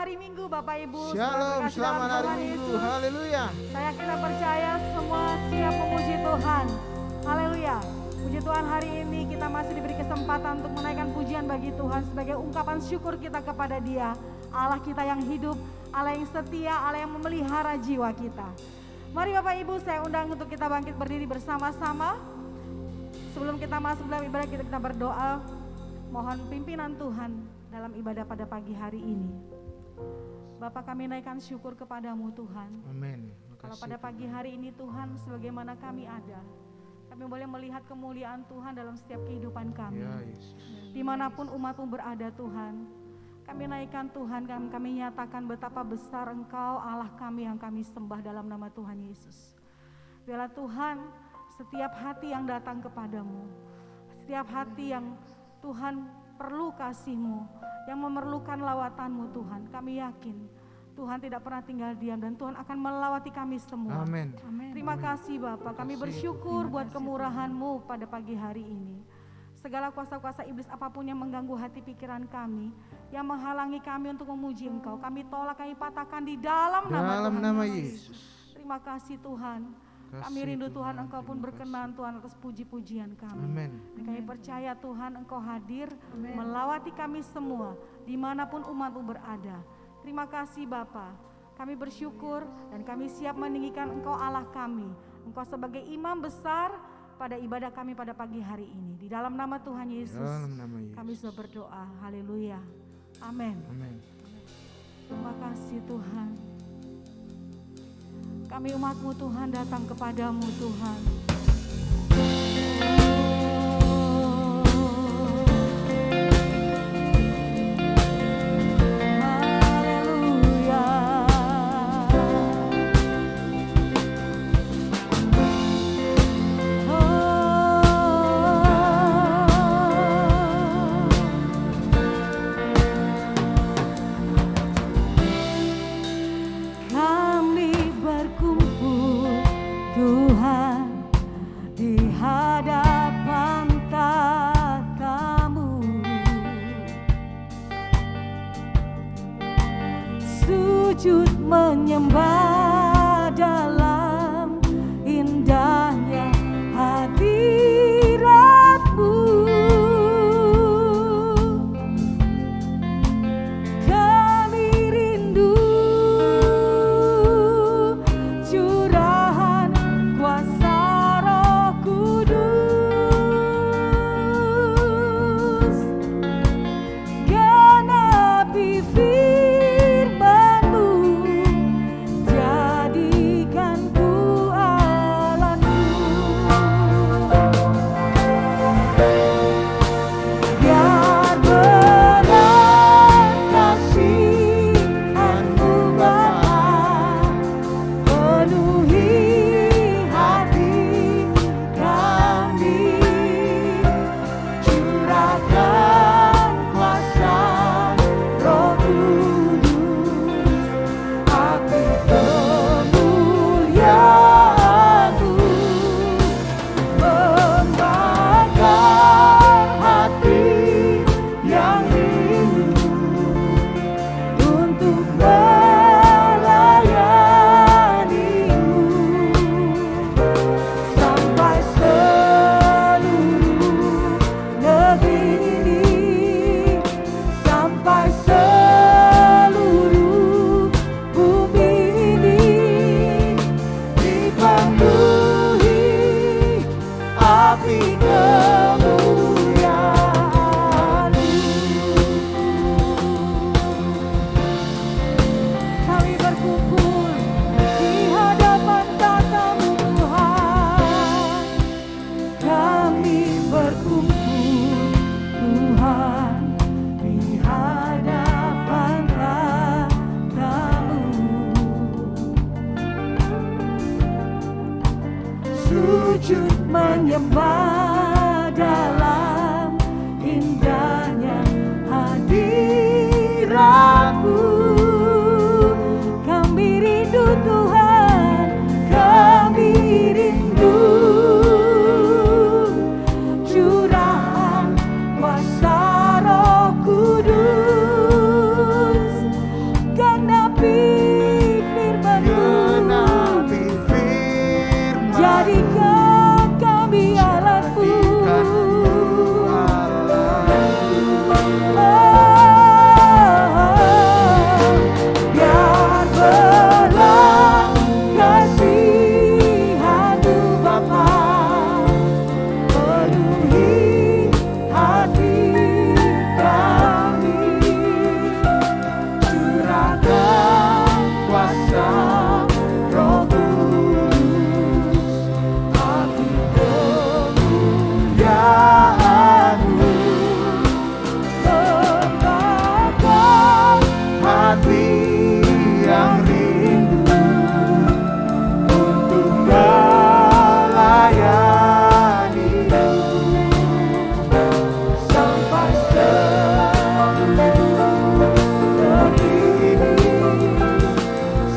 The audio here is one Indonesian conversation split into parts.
hari Minggu Bapak Ibu. Shalom, selamat hari Minggu. Haleluya. Saya kita percaya semua siap memuji Tuhan. Haleluya. Puji Tuhan, hari ini kita masih diberi kesempatan untuk menaikkan pujian bagi Tuhan sebagai ungkapan syukur kita kepada Dia, Allah kita yang hidup, Allah yang setia, Allah yang memelihara jiwa kita. Mari Bapak Ibu, saya undang untuk kita bangkit berdiri bersama-sama. Sebelum kita masuk dalam ibadah, kita berdoa. Mohon pimpinan Tuhan dalam ibadah pada pagi hari ini. Bapa, kami naikkan syukur kepadamu Tuhan. Amin. Kalau pada pagi hari ini Tuhan, sebagaimana kami ada, kami boleh melihat kemuliaan Tuhan dalam setiap kehidupan kami. Ya, Yesus. Dimanapun umatmu berada Tuhan, kami naikkan Tuhan, kami nyatakan betapa besar Engkau Allah kami yang kami sembah dalam nama Tuhan Yesus. Biarlah Tuhan, setiap hati yang datang kepadamu, setiap hati yang Tuhan perlu kasih-Mu, yang memerlukan lawatan-Mu Tuhan, kami yakin Tuhan tidak pernah tinggal diam dan Tuhan akan melawati kami semua. Amin. Terima kasih Bapak, kami bersyukur buat kemurahan-Mu pada pagi hari ini. Segala kuasa-kuasa iblis apapun yang mengganggu hati pikiran kami, yang menghalangi kami untuk memuji Engkau, kami tolak, kami patahkan di dalam nama Yesus. Terima kasih Tuhan. Kami rindu Tuhan, Engkau pun berkenan Tuhan atas puji-pujian kami. Amin. Dan kami percaya Tuhan Engkau hadir melawati kami semua dimanapun umat-Mu berada. Terima kasih Bapa. Kami bersyukur dan kami siap meninggikan Engkau Allah kami. Engkau sebagai imam besar pada ibadah kami pada pagi hari ini. Di dalam nama Tuhan Yesus, Dalam nama Yesus. kami sudah berdoa. Haleluya. Amin. Amin. Terima kasih Tuhan. Kami umat-Mu Tuhan datang kepadamu Tuhan. Haleluya. Kami berkumpul Tuhan di hadapan tatamu, sujud menyembah dalam indahnya hadirat-Mu. Kami rindu curahan kuasa Roh Kudus, genapi firman-Mu, jadikan ku alatmu. Biar belas kasihan-Mu Bapa penuhi hati kami, curahkan kuasa Roh Kudus, api kemuliaan-Mu membakar hati yang rindu untuk melayani-Mu, sampai seluruh negeri ini, sampai seluruh bumi ini dipenuhi api kemuliaan-Mu. Kami berkumpul di hadapan tatamu Tuhan. Kami berkumpul Tuhan di hadapan tatamu, sujud menyembah dalam indahnya hadirat-Mu. Kami rindu Tuhan, kami rindu curahan kuasa Roh Kudus, firman-Mu. Genapi firman-Mu. Jadikan kami alatmu. Biar belas kasihan-Mu Bapa penuhi hati kami. Curahkan kuasa Roh Kudus, hati kemuliaan-Mu, membakar Hati yang rindu untuk melayani-Mu sampai seluruh negeri ini,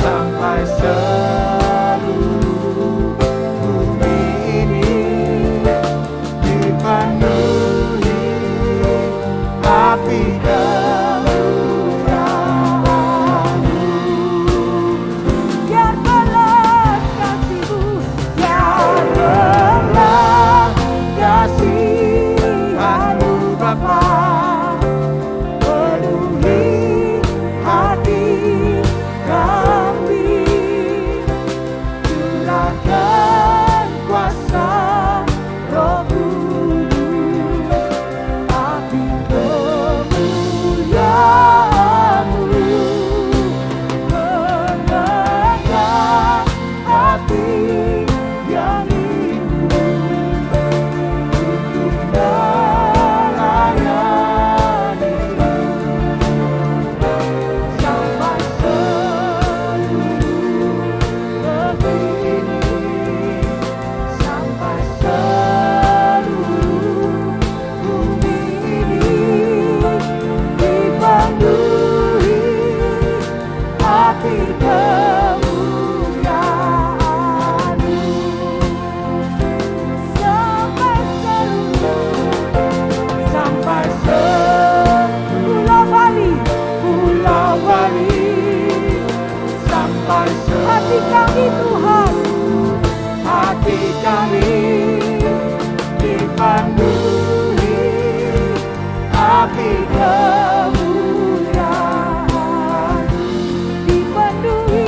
sampai seluruh bumi ini dipenuhi api kemuliaan-Mu. biar belas kasih-Mu, biar belas Kasihan-Mu Bapa penuhi hati kami. Curahkan kuasa Roh Kudus, api kemuliaan-Mu, membakar hati yang rindu untuk melayani-Mu sampai seluruh negeri ini, sampai seluruh bumi ini dipenuhi api kemuliaan-Mu sampai Pulau Bali, Pulau Bali, sampai hati kami Tuhan, hati kami dipenuhi api kemuliaan, dipenuhi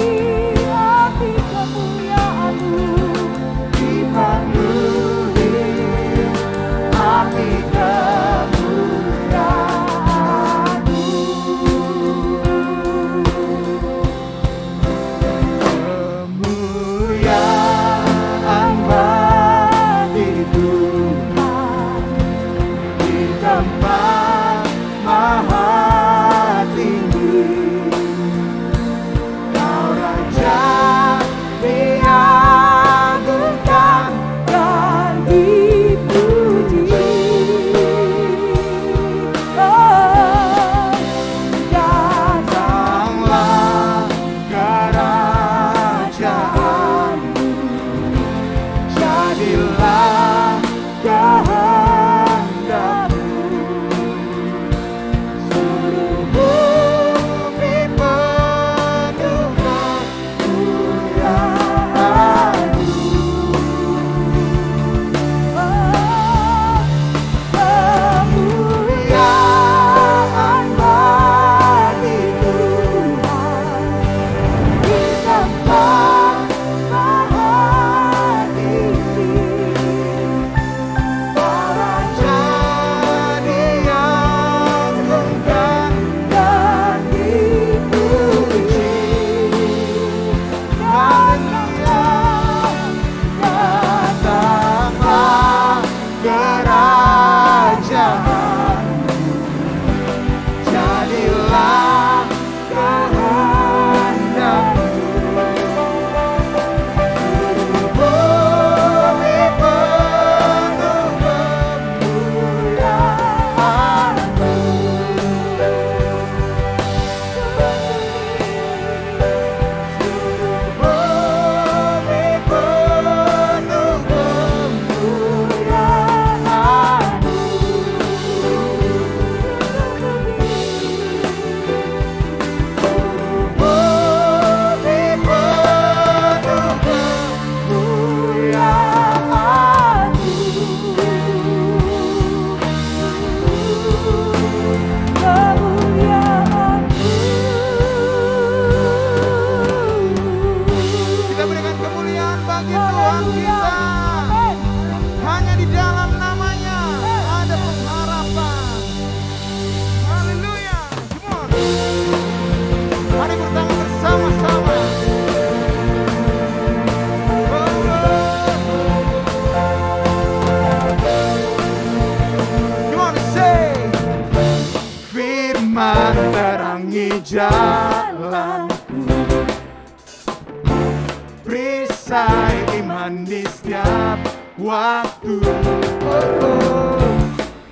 waktu.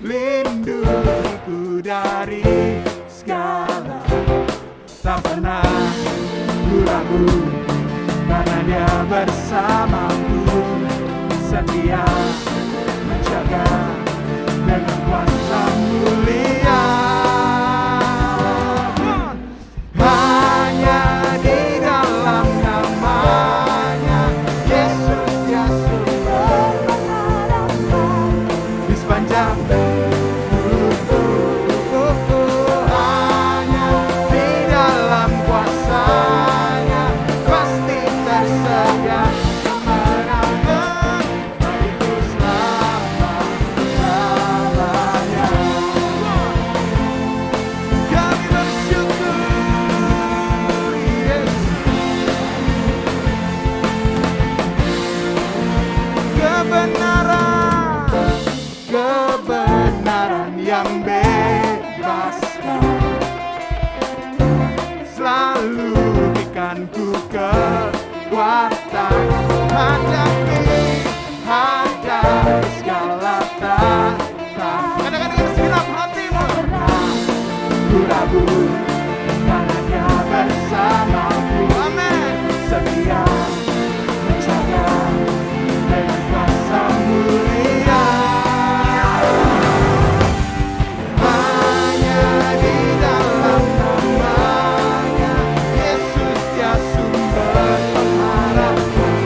Lindungiku dari segala, tak pernah ku ragu, karena Dia bersamaku, setia menjaga dengan kuasa mulia. Hanya di dalam namanya Yesus, Dia sumber pengharapan di sepanjang hidupku. Hanya di dalam kuasanya pasti tersedia kemenangan bagiku selama-lamanya. Kami bersyukur, Yesus. Kebenaran yang bebaskan, selalu berikan ku kekuatan hadapi segala tantangan. Katakan dengan segenap hatimu, ku ragu, karena Dia bersamaku. Amin. Setia menjaga dengan kuasa mulia. Hanya di dalam namanya Yesus, Dia sumber pengharapan.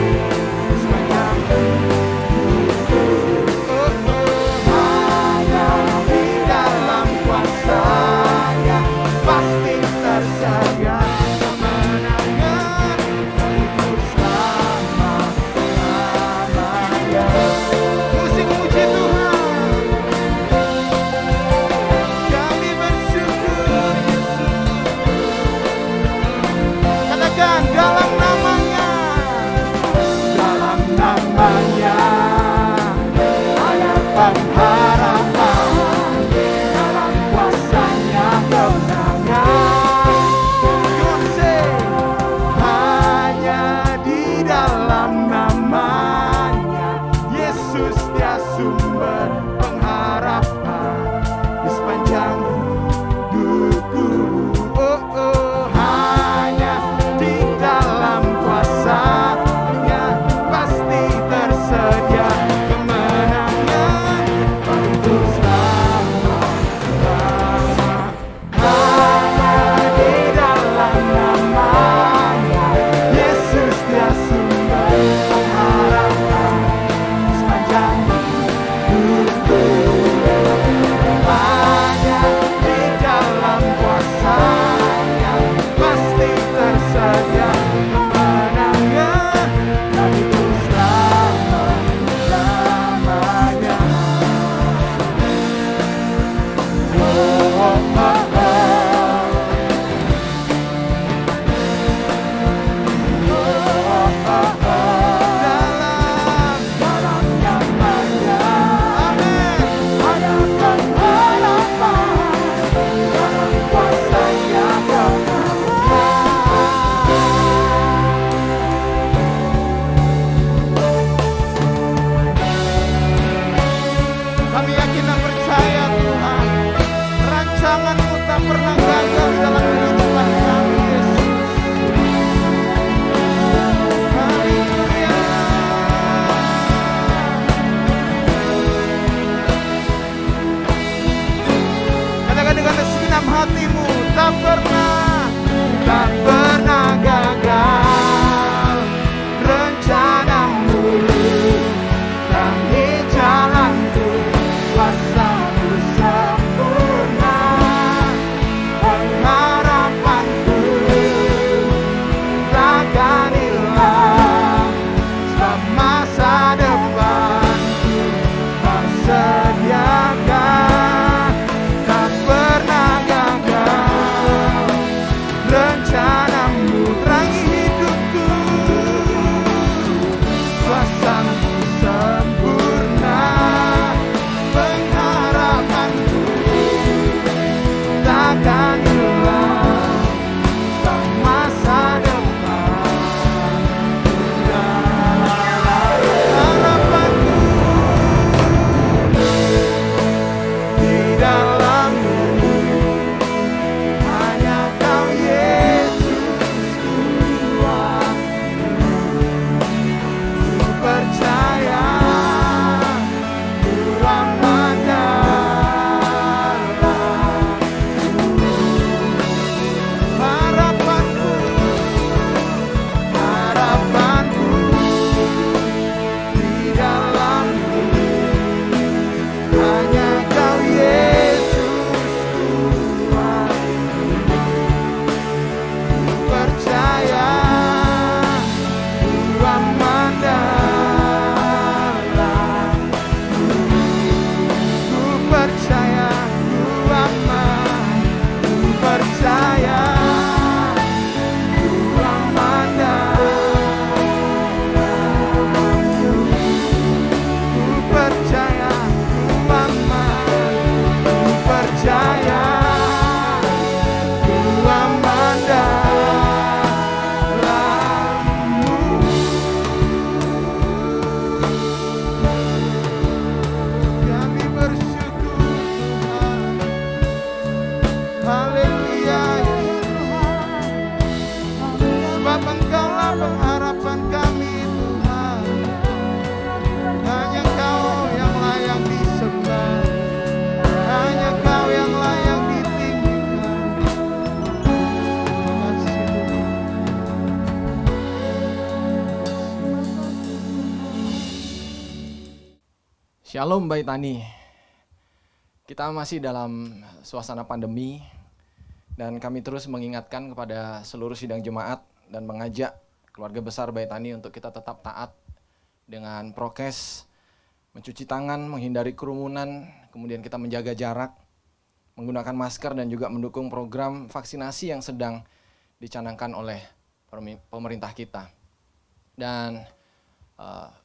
Shalom Baik Tani. Kita masih dalam suasana pandemi dan kami terus mengingatkan kepada seluruh sidang jemaat dan mengajak keluarga besar Baik Tani untuk kita tetap taat dengan prokes, mencuci tangan, menghindari kerumunan, kemudian kita menjaga jarak, menggunakan masker dan juga mendukung program vaksinasi yang sedang dicanangkan oleh pemerintah kita. Dan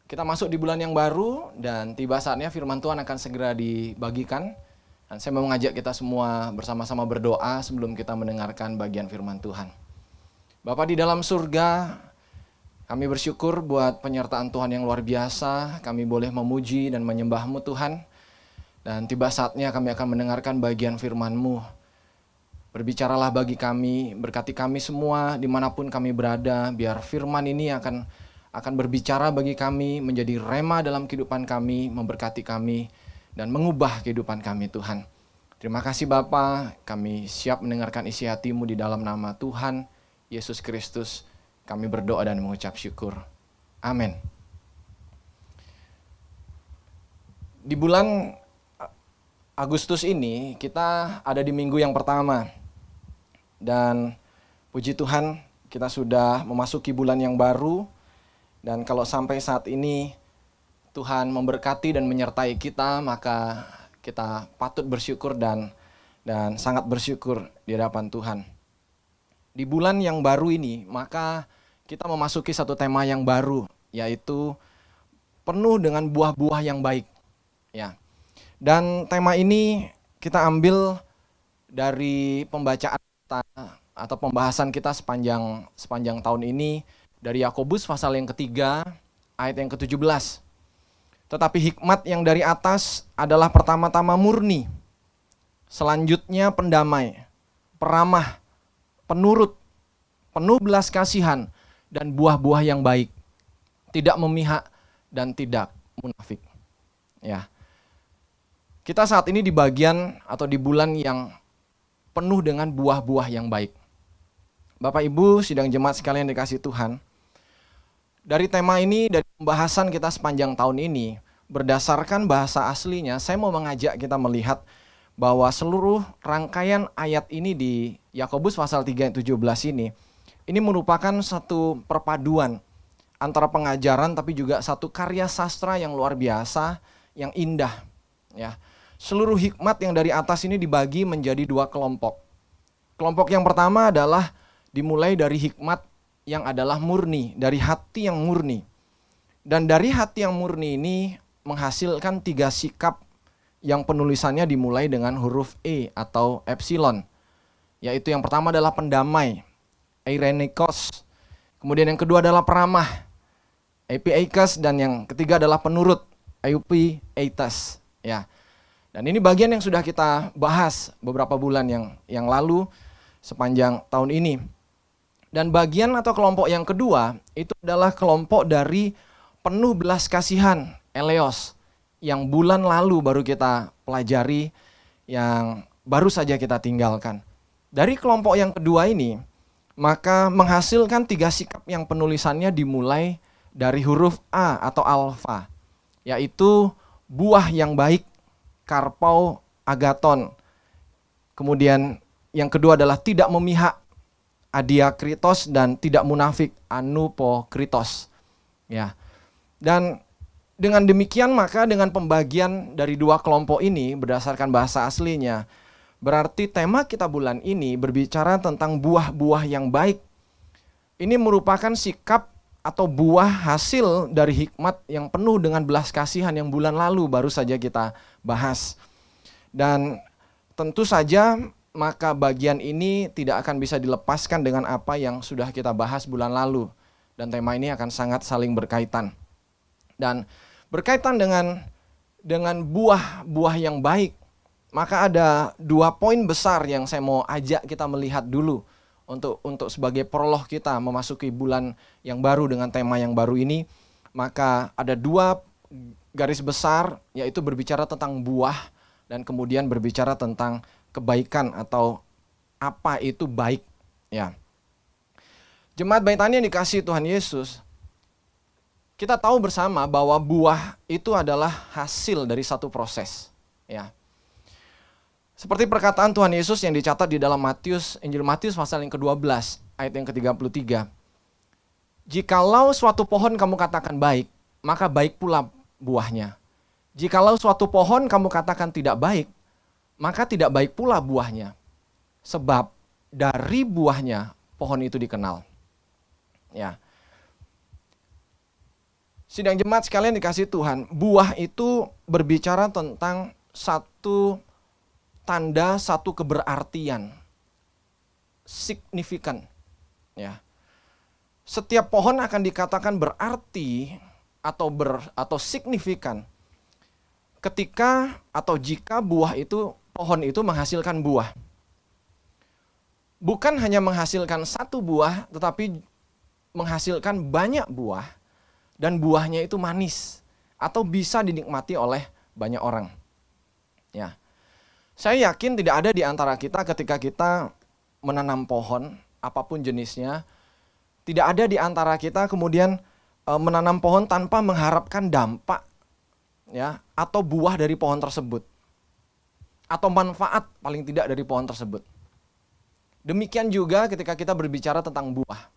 kita masuk di bulan yang baru dan tiba saatnya firman Tuhan akan segera dibagikan. Dan saya mau mengajak kita semua bersama-sama berdoa sebelum kita mendengarkan bagian firman Tuhan. Bapa di dalam surga, kami bersyukur buat penyertaan Tuhan yang luar biasa. Kami boleh memuji dan menyembah-Mu Tuhan. Dan tiba saatnya kami akan mendengarkan bagian firman-Mu. Berbicaralah bagi kami, berkati kami semua dimanapun kami berada, biar firman ini akan berbicara bagi kami, menjadi rema dalam kehidupan kami, memberkati kami, dan mengubah kehidupan kami Tuhan. Terima kasih Bapa, kami siap mendengarkan isi hati-Mu di dalam nama Tuhan Yesus Kristus. Kami berdoa dan mengucap syukur. Amin. Di bulan Agustus ini kita ada di minggu yang pertama. Dan puji Tuhan kita sudah memasuki bulan yang baru. Dan kalau sampai saat ini Tuhan memberkati dan menyertai kita, maka kita patut bersyukur dan sangat bersyukur di hadapan Tuhan. Di bulan yang baru ini, maka kita memasuki satu tema yang baru, yaitu penuh dengan buah-buah yang baik. Ya. Dan tema ini kita ambil dari pembacaan kita atau pembahasan kita sepanjang tahun ini, dari Yakobus pasal yang ketiga, ayat yang ke-17. Tetapi hikmat yang dari atas adalah pertama-tama murni, selanjutnya pendamai, peramah, penurut, penuh belas kasihan, dan buah-buah yang baik, tidak memihak dan tidak munafik. Ya. Kita saat ini di bagian atau di bulan yang penuh dengan buah-buah yang baik. Bapak Ibu sidang jemaat sekalian dikasih Tuhan, dari tema ini, dari pembahasan kita sepanjang tahun ini, berdasarkan bahasa aslinya, saya mau mengajak kita melihat bahwa seluruh rangkaian ayat ini di Yakobus pasal 3 ayat 17 ini merupakan satu perpaduan antara pengajaran tapi juga satu karya sastra yang luar biasa, yang indah. Ya. Seluruh hikmat yang dari atas ini dibagi menjadi dua kelompok. Kelompok yang pertama adalah dimulai dari hikmat yang adalah murni, dari hati yang murni. Dan dari hati yang murni ini menghasilkan 3 sikap yang penulisannya dimulai dengan huruf E atau epsilon. Yaitu yang pertama adalah pendamai, eirenikos. Kemudian yang kedua adalah peramah, epieikos. Dan yang ketiga adalah penurut, eupieitas. Ya. Dan ini bagian yang sudah kita bahas beberapa bulan yang lalu sepanjang tahun ini. Dan bagian atau kelompok yang kedua itu adalah kelompok dari penuh belas kasihan, eleos, yang bulan lalu baru kita pelajari, yang baru saja kita tinggalkan. Dari kelompok yang kedua ini, maka menghasilkan 3 sikap yang penulisannya dimulai dari huruf A atau alfa, yaitu buah yang baik, karpau, agaton. Kemudian yang kedua adalah tidak memihak, adiakritos, dan tidak munafik, anupokritos. Ya. Dan dengan demikian maka dengan pembagian dari 2 kelompok ini berdasarkan bahasa aslinya, berarti tema kita bulan ini berbicara tentang buah-buah yang baik. Ini merupakan sikap atau buah hasil dari hikmat yang penuh dengan belas kasihan yang bulan lalu baru saja kita bahas. Dan tentu saja maka bagian ini tidak akan bisa dilepaskan dengan apa yang sudah kita bahas bulan lalu. Dan tema ini akan sangat saling berkaitan. Dan berkaitan dengan buah-buah yang baik, maka ada 2 poin besar yang saya mau ajak kita melihat dulu untuk sebagai prolog kita memasuki bulan yang baru dengan tema yang baru ini. Maka ada 2 garis besar, yaitu berbicara tentang buah dan kemudian berbicara tentang kebaikan atau apa itu baik. Ya. Jemaat Baik Tani yang dikasihi Tuhan Yesus, kita tahu bersama bahwa buah itu adalah hasil dari satu proses, ya. Seperti perkataan Tuhan Yesus yang dicatat di dalam Injil Matius pasal yang ke-12 ayat yang ke-33. Jikalau suatu pohon kamu katakan baik, maka baik pula buahnya. Jikalau suatu pohon kamu katakan tidak baik, maka tidak baik pula buahnya. Sebab dari buahnya pohon itu dikenal. Ya. Sidang jemaat sekalian dikasih Tuhan, buah itu berbicara tentang satu tanda, satu keberartian signifikan. Ya. Setiap pohon akan dikatakan berarti atau signifikan ketika atau jika pohon itu menghasilkan buah. Bukan hanya menghasilkan satu buah, tetapi menghasilkan banyak buah, dan buahnya itu manis atau bisa dinikmati oleh banyak orang. Ya. Saya yakin tidak ada di antara kita ketika kita menanam pohon, apapun jenisnya, tidak ada di antara kita kemudian menanam pohon tanpa mengharapkan dampak, ya, atau buah dari pohon tersebut, atau manfaat paling tidak dari pohon tersebut. Demikian juga ketika kita berbicara tentang buah.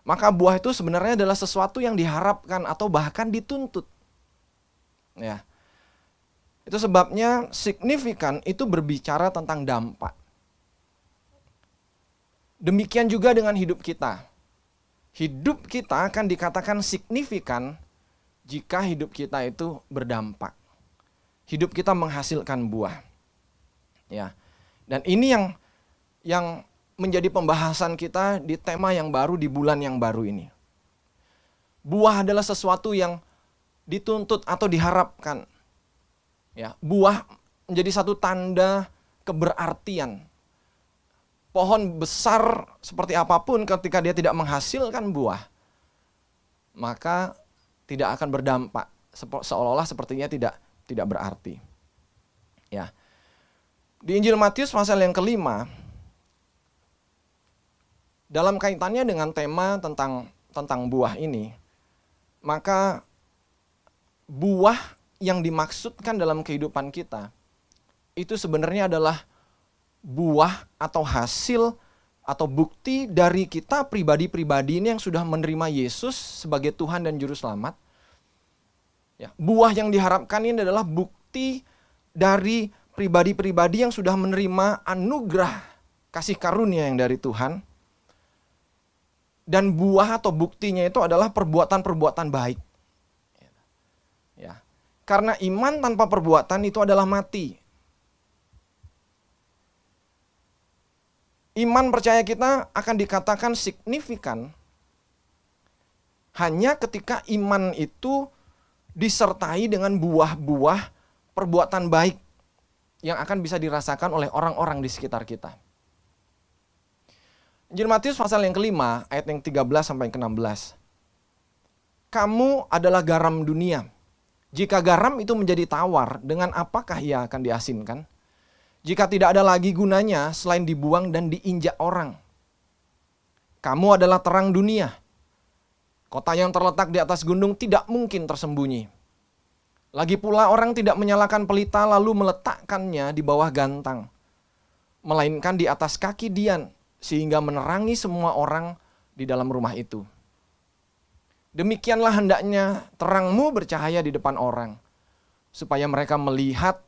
Maka buah itu sebenarnya adalah sesuatu yang diharapkan atau bahkan dituntut. Ya. Itu sebabnya signifikan itu berbicara tentang dampak. Demikian juga dengan hidup kita. Hidup kita akan dikatakan signifikan jika hidup kita itu berdampak. Hidup kita menghasilkan buah. Ya. Dan ini yang menjadi pembahasan kita di tema yang baru di bulan yang baru ini. Buah adalah sesuatu yang dituntut atau diharapkan. Ya, buah menjadi satu tanda keberartian. Pohon besar seperti apapun ketika dia tidak menghasilkan buah, maka tidak akan berdampak, seolah-olah sepertinya tidak berarti. Ya. Di Injil Matius pasal yang ke-5, dalam kaitannya dengan tema tentang buah ini, maka buah yang dimaksudkan dalam kehidupan kita itu sebenarnya adalah buah atau hasil atau bukti dari kita pribadi-pribadi ini yang sudah menerima Yesus sebagai Tuhan dan Juru Selamat. Ya, buah yang diharapkan ini adalah bukti dari pribadi-pribadi yang sudah menerima anugerah kasih karunia yang dari Tuhan. Dan buah atau buktinya itu adalah perbuatan-perbuatan baik. Ya. Karena iman tanpa perbuatan itu adalah mati. Iman percaya kita akan dikatakan signifikan hanya ketika iman itu disertai dengan buah-buah perbuatan baik yang akan bisa dirasakan oleh orang-orang di sekitar kita. Injil Matius pasal yang ke-5 ayat yang 13 sampai ke-16. Kamu adalah garam dunia. Jika garam itu menjadi tawar, dengan apakah ia akan diasinkan? Jika tidak ada lagi gunanya selain dibuang dan diinjak orang. Kamu adalah terang dunia. Kota yang terletak di atas gunung tidak mungkin tersembunyi. Lagi pula orang tidak menyalakan pelita lalu meletakkannya di bawah gantang, melainkan di atas kaki dian, sehingga menerangi semua orang di dalam rumah itu. Demikianlah hendaknya terangmu bercahaya di depan orang, supaya mereka melihat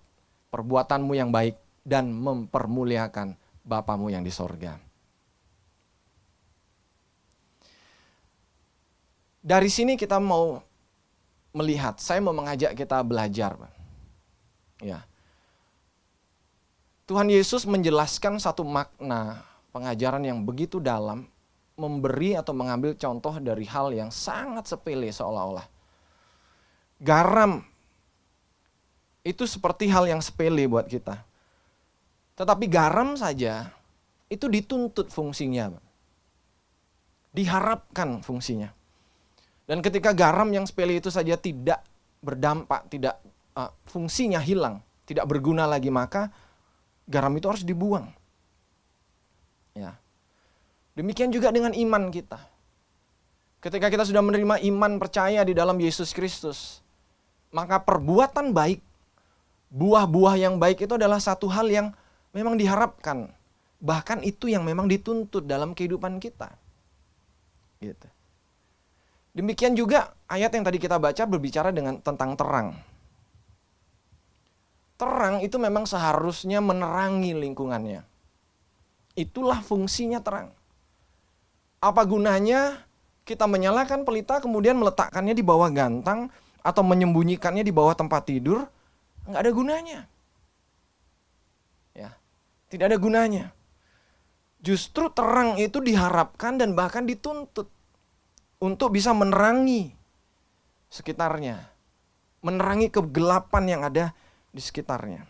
perbuatanmu yang baik dan mempermuliakan Bapamu yang di sorga. Dari sini kita mau melihat, saya mau mengajak kita belajar. Ya. Tuhan Yesus menjelaskan satu makna pengajaran yang begitu dalam, memberi atau mengambil contoh dari hal yang sangat sepele seolah-olah. Garam itu seperti hal yang sepele buat kita. Tetapi garam saja itu dituntut fungsinya. Diharapkan fungsinya. Dan ketika garam yang sepele itu saja tidak berdampak, fungsinya hilang, tidak berguna lagi, maka garam itu harus dibuang. Ya. Demikian juga dengan iman kita. ketika kita sudah menerima iman percaya di dalam Yesus Kristus, maka perbuatan baik, buah-buah yang baik itu adalah satu hal yang memang diharapkan. Bahkan itu yang memang dituntut dalam kehidupan kita. Gitu. Demikian juga ayat yang tadi kita baca berbicara tentang terang. Terang itu memang seharusnya menerangi lingkungannya. Itulah fungsinya terang. Apa gunanya kita menyalakan pelita kemudian meletakkannya di bawah gantang atau menyembunyikannya di bawah tempat tidur? Nggak ada gunanya. Ya, tidak ada gunanya. Justru terang itu diharapkan dan bahkan dituntut untuk bisa menerangi sekitarnya. Menerangi kegelapan yang ada di sekitarnya.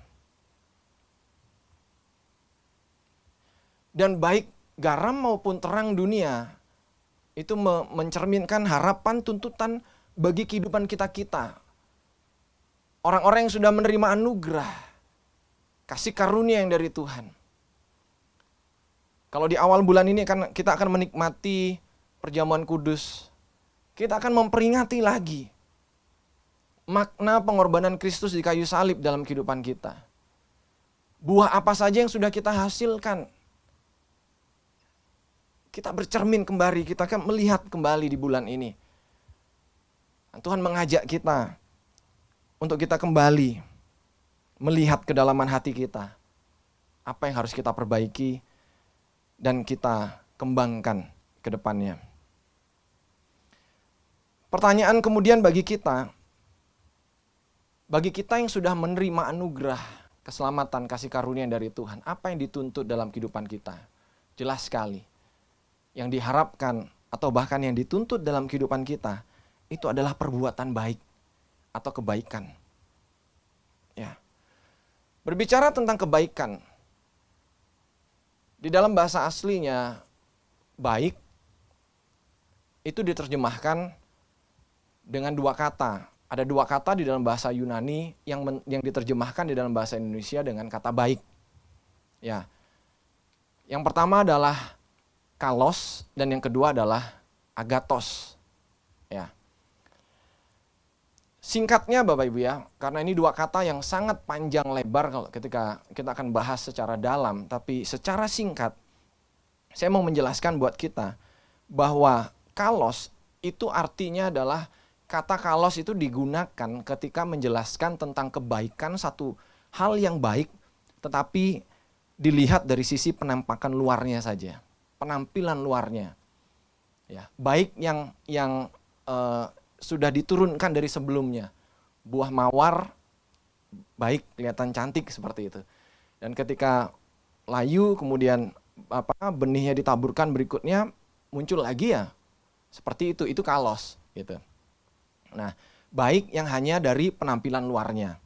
Dan baik garam maupun terang dunia itu mencerminkan harapan tuntutan bagi kehidupan kita. Orang-orang yang sudah menerima anugerah, kasih karunia yang dari Tuhan. Kalau di awal bulan ini kita akan menikmati perjamuan kudus, kita akan memperingati lagi makna pengorbanan Kristus di kayu salib dalam kehidupan kita. Buah apa saja yang sudah kita hasilkan, kita bercermin kembali, kita akan melihat kembali di bulan ini. Tuhan mengajak kita untuk kita kembali melihat kedalaman hati kita. Apa yang harus kita perbaiki dan kita kembangkan ke depannya. Pertanyaan kemudian bagi kita yang sudah menerima anugerah, keselamatan, kasih karunia dari Tuhan, apa yang dituntut dalam kehidupan kita? Jelas sekali. Yang diharapkan atau bahkan yang dituntut dalam kehidupan kita, itu adalah perbuatan baik atau kebaikan. Ya. Berbicara tentang kebaikan, di dalam bahasa aslinya, baik, itu diterjemahkan dengan dua kata. Ada dua kata di dalam bahasa Yunani yang diterjemahkan di dalam bahasa Indonesia dengan kata baik. Ya. Yang pertama adalah kalos dan yang kedua adalah agathos. Ya. Singkatnya Bapak Ibu ya, karena ini dua kata yang sangat panjang lebar kalau ketika kita akan bahas secara dalam, tapi secara singkat saya mau menjelaskan buat kita bahwa kalos itu artinya adalah kata kalos itu digunakan ketika menjelaskan tentang kebaikan satu hal yang baik, tetapi dilihat dari sisi penampakan luarnya saja, penampilan luarnya. Ya, baik yang sudah diturunkan dari sebelumnya. Buah mawar baik, kelihatan cantik seperti itu. Dan ketika layu kemudian benihnya ditaburkan berikutnya muncul lagi ya. Seperti itu kalos gitu. Nah, baik yang hanya dari penampilan luarnya.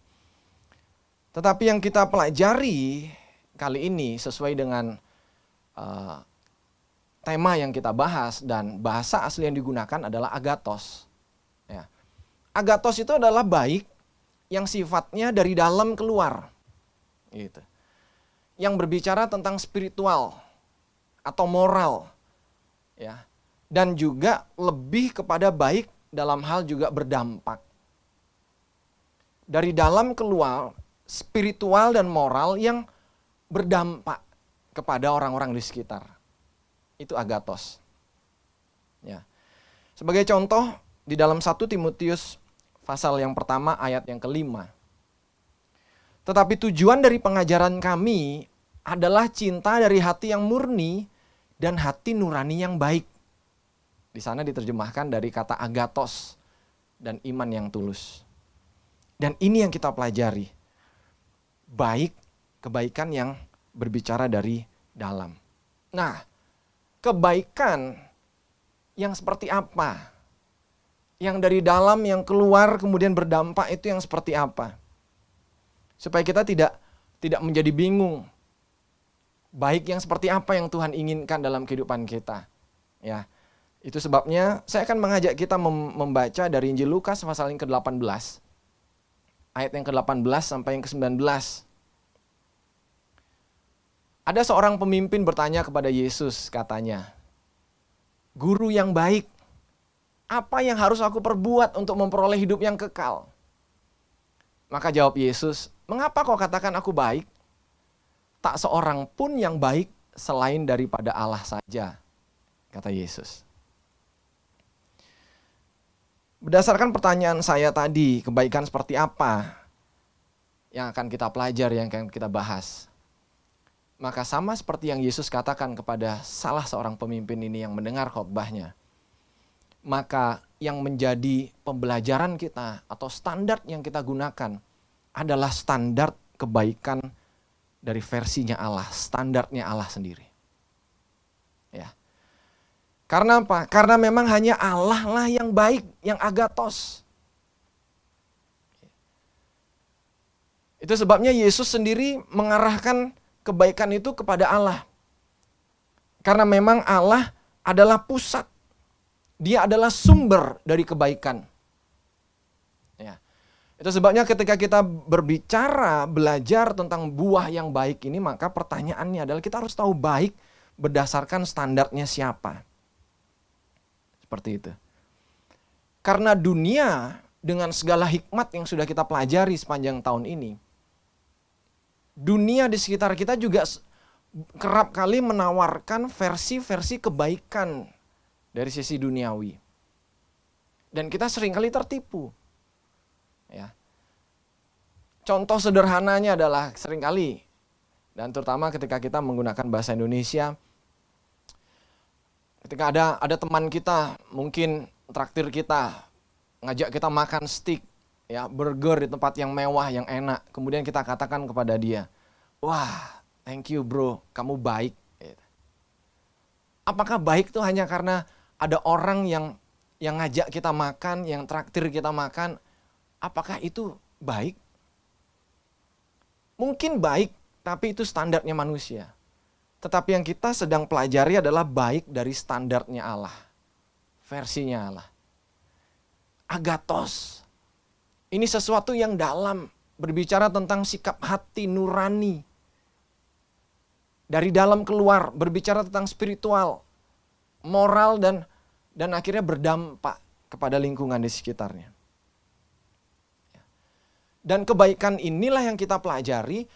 Tetapi yang kita pelajari kali ini sesuai dengan tema yang kita bahas dan bahasa asli yang digunakan adalah agathos. Ya. Agathos itu adalah baik yang sifatnya dari dalam keluar. Gitu. Yang berbicara tentang spiritual atau moral. Ya. Dan juga lebih kepada baik dalam hal juga berdampak. Dari dalam keluar, spiritual dan moral yang berdampak kepada orang-orang di sekitar. Itu agathos. Ya. Sebagai contoh, di dalam 1 Timotius pasal yang pertama ayat yang ke-5. Tetapi tujuan dari pengajaran kami adalah cinta dari hati yang murni dan hati nurani yang baik. Di sana diterjemahkan dari kata agathos dan iman yang tulus. Dan ini yang kita pelajari. Baik, kebaikan yang berbicara dari dalam. Nah, kebaikan yang seperti apa? Yang dari dalam, yang keluar kemudian berdampak itu yang seperti apa? Supaya kita tidak menjadi bingung. Baik yang seperti apa yang Tuhan inginkan dalam kehidupan kita. Ya. Itu sebabnya saya akan mengajak kita membaca dari Injil Lukas pasal yang ke-18. Ayat yang ke-18 sampai yang ke-19. Ada seorang pemimpin bertanya kepada Yesus, katanya, "Guru yang baik, Apa yang harus aku perbuat untuk memperoleh hidup yang kekal? Maka jawab Yesus, mengapa kau katakan aku baik? Tak seorang pun yang baik selain daripada Allah saja, kata Yesus. Berdasarkan pertanyaan saya tadi, kebaikan seperti apa yang akan kita pelajari, yang akan kita bahas? Maka sama seperti yang Yesus katakan kepada salah seorang pemimpin ini yang mendengar khotbahnya. Maka yang menjadi pembelajaran kita atau standar yang kita gunakan adalah standar kebaikan dari versinya Allah, standarnya Allah sendiri. Ya. Karena apa? Karena memang hanya Allah lah yang baik, yang agathos. Itu sebabnya Yesus sendiri mengarahkan kebaikan itu kepada Allah. Karena memang Allah adalah pusat. Dia adalah sumber dari kebaikan. Ya. Itu sebabnya ketika kita berbicara, belajar tentang buah yang baik ini, maka pertanyaannya adalah kita harus tahu baik berdasarkan standarnya siapa. Seperti itu. Karena dunia dengan segala hikmat yang sudah kita pelajari sepanjang tahun ini, dunia di sekitar kita juga kerap kali menawarkan versi-versi kebaikan dari sisi duniawi. Dan kita seringkali tertipu. Ya. Contoh sederhananya adalah seringkali, dan terutama ketika kita menggunakan bahasa Indonesia, ketika ada teman kita, mungkin traktir kita, ngajak kita makan steak, ya, burger di tempat yang mewah, yang enak. Kemudian kita katakan kepada dia, wah, thank you bro, kamu baik. Apakah baik itu hanya karena ada orang yang ngajak kita makan, yang traktir kita makan, apakah itu baik? Mungkin baik, tapi itu standarnya manusia. Tetapi yang kita sedang pelajari adalah baik dari standarnya Allah, versinya Allah. Agathos. Ini sesuatu yang dalam, berbicara tentang sikap hati nurani. Dari dalam keluar, berbicara tentang spiritual, moral, dan akhirnya berdampak kepada lingkungan di sekitarnya. Dan kebaikan inilah yang kita pelajari,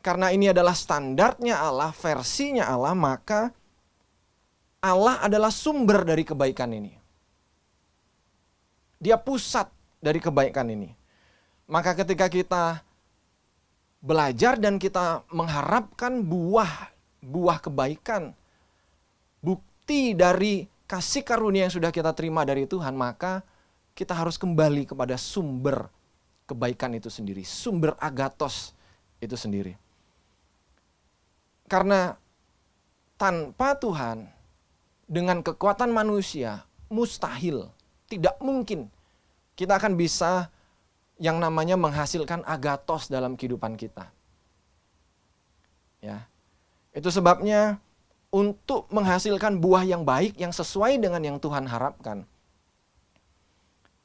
karena ini adalah standarnya Allah, versinya Allah, maka Allah adalah sumber dari kebaikan ini. Dia pusat dari kebaikan ini. Maka ketika kita belajar dan kita mengharapkan buah kebaikan, bukti dari kasih karunia yang sudah kita terima dari Tuhan, maka kita harus kembali kepada sumber kebaikan itu sendiri, sumber agathos itu sendiri. Karena tanpa Tuhan, dengan kekuatan manusia, mustahil, tidak mungkin kita akan bisa yang namanya menghasilkan agathos dalam kehidupan kita. Ya. Itu sebabnya untuk menghasilkan buah yang baik, yang sesuai dengan yang Tuhan harapkan,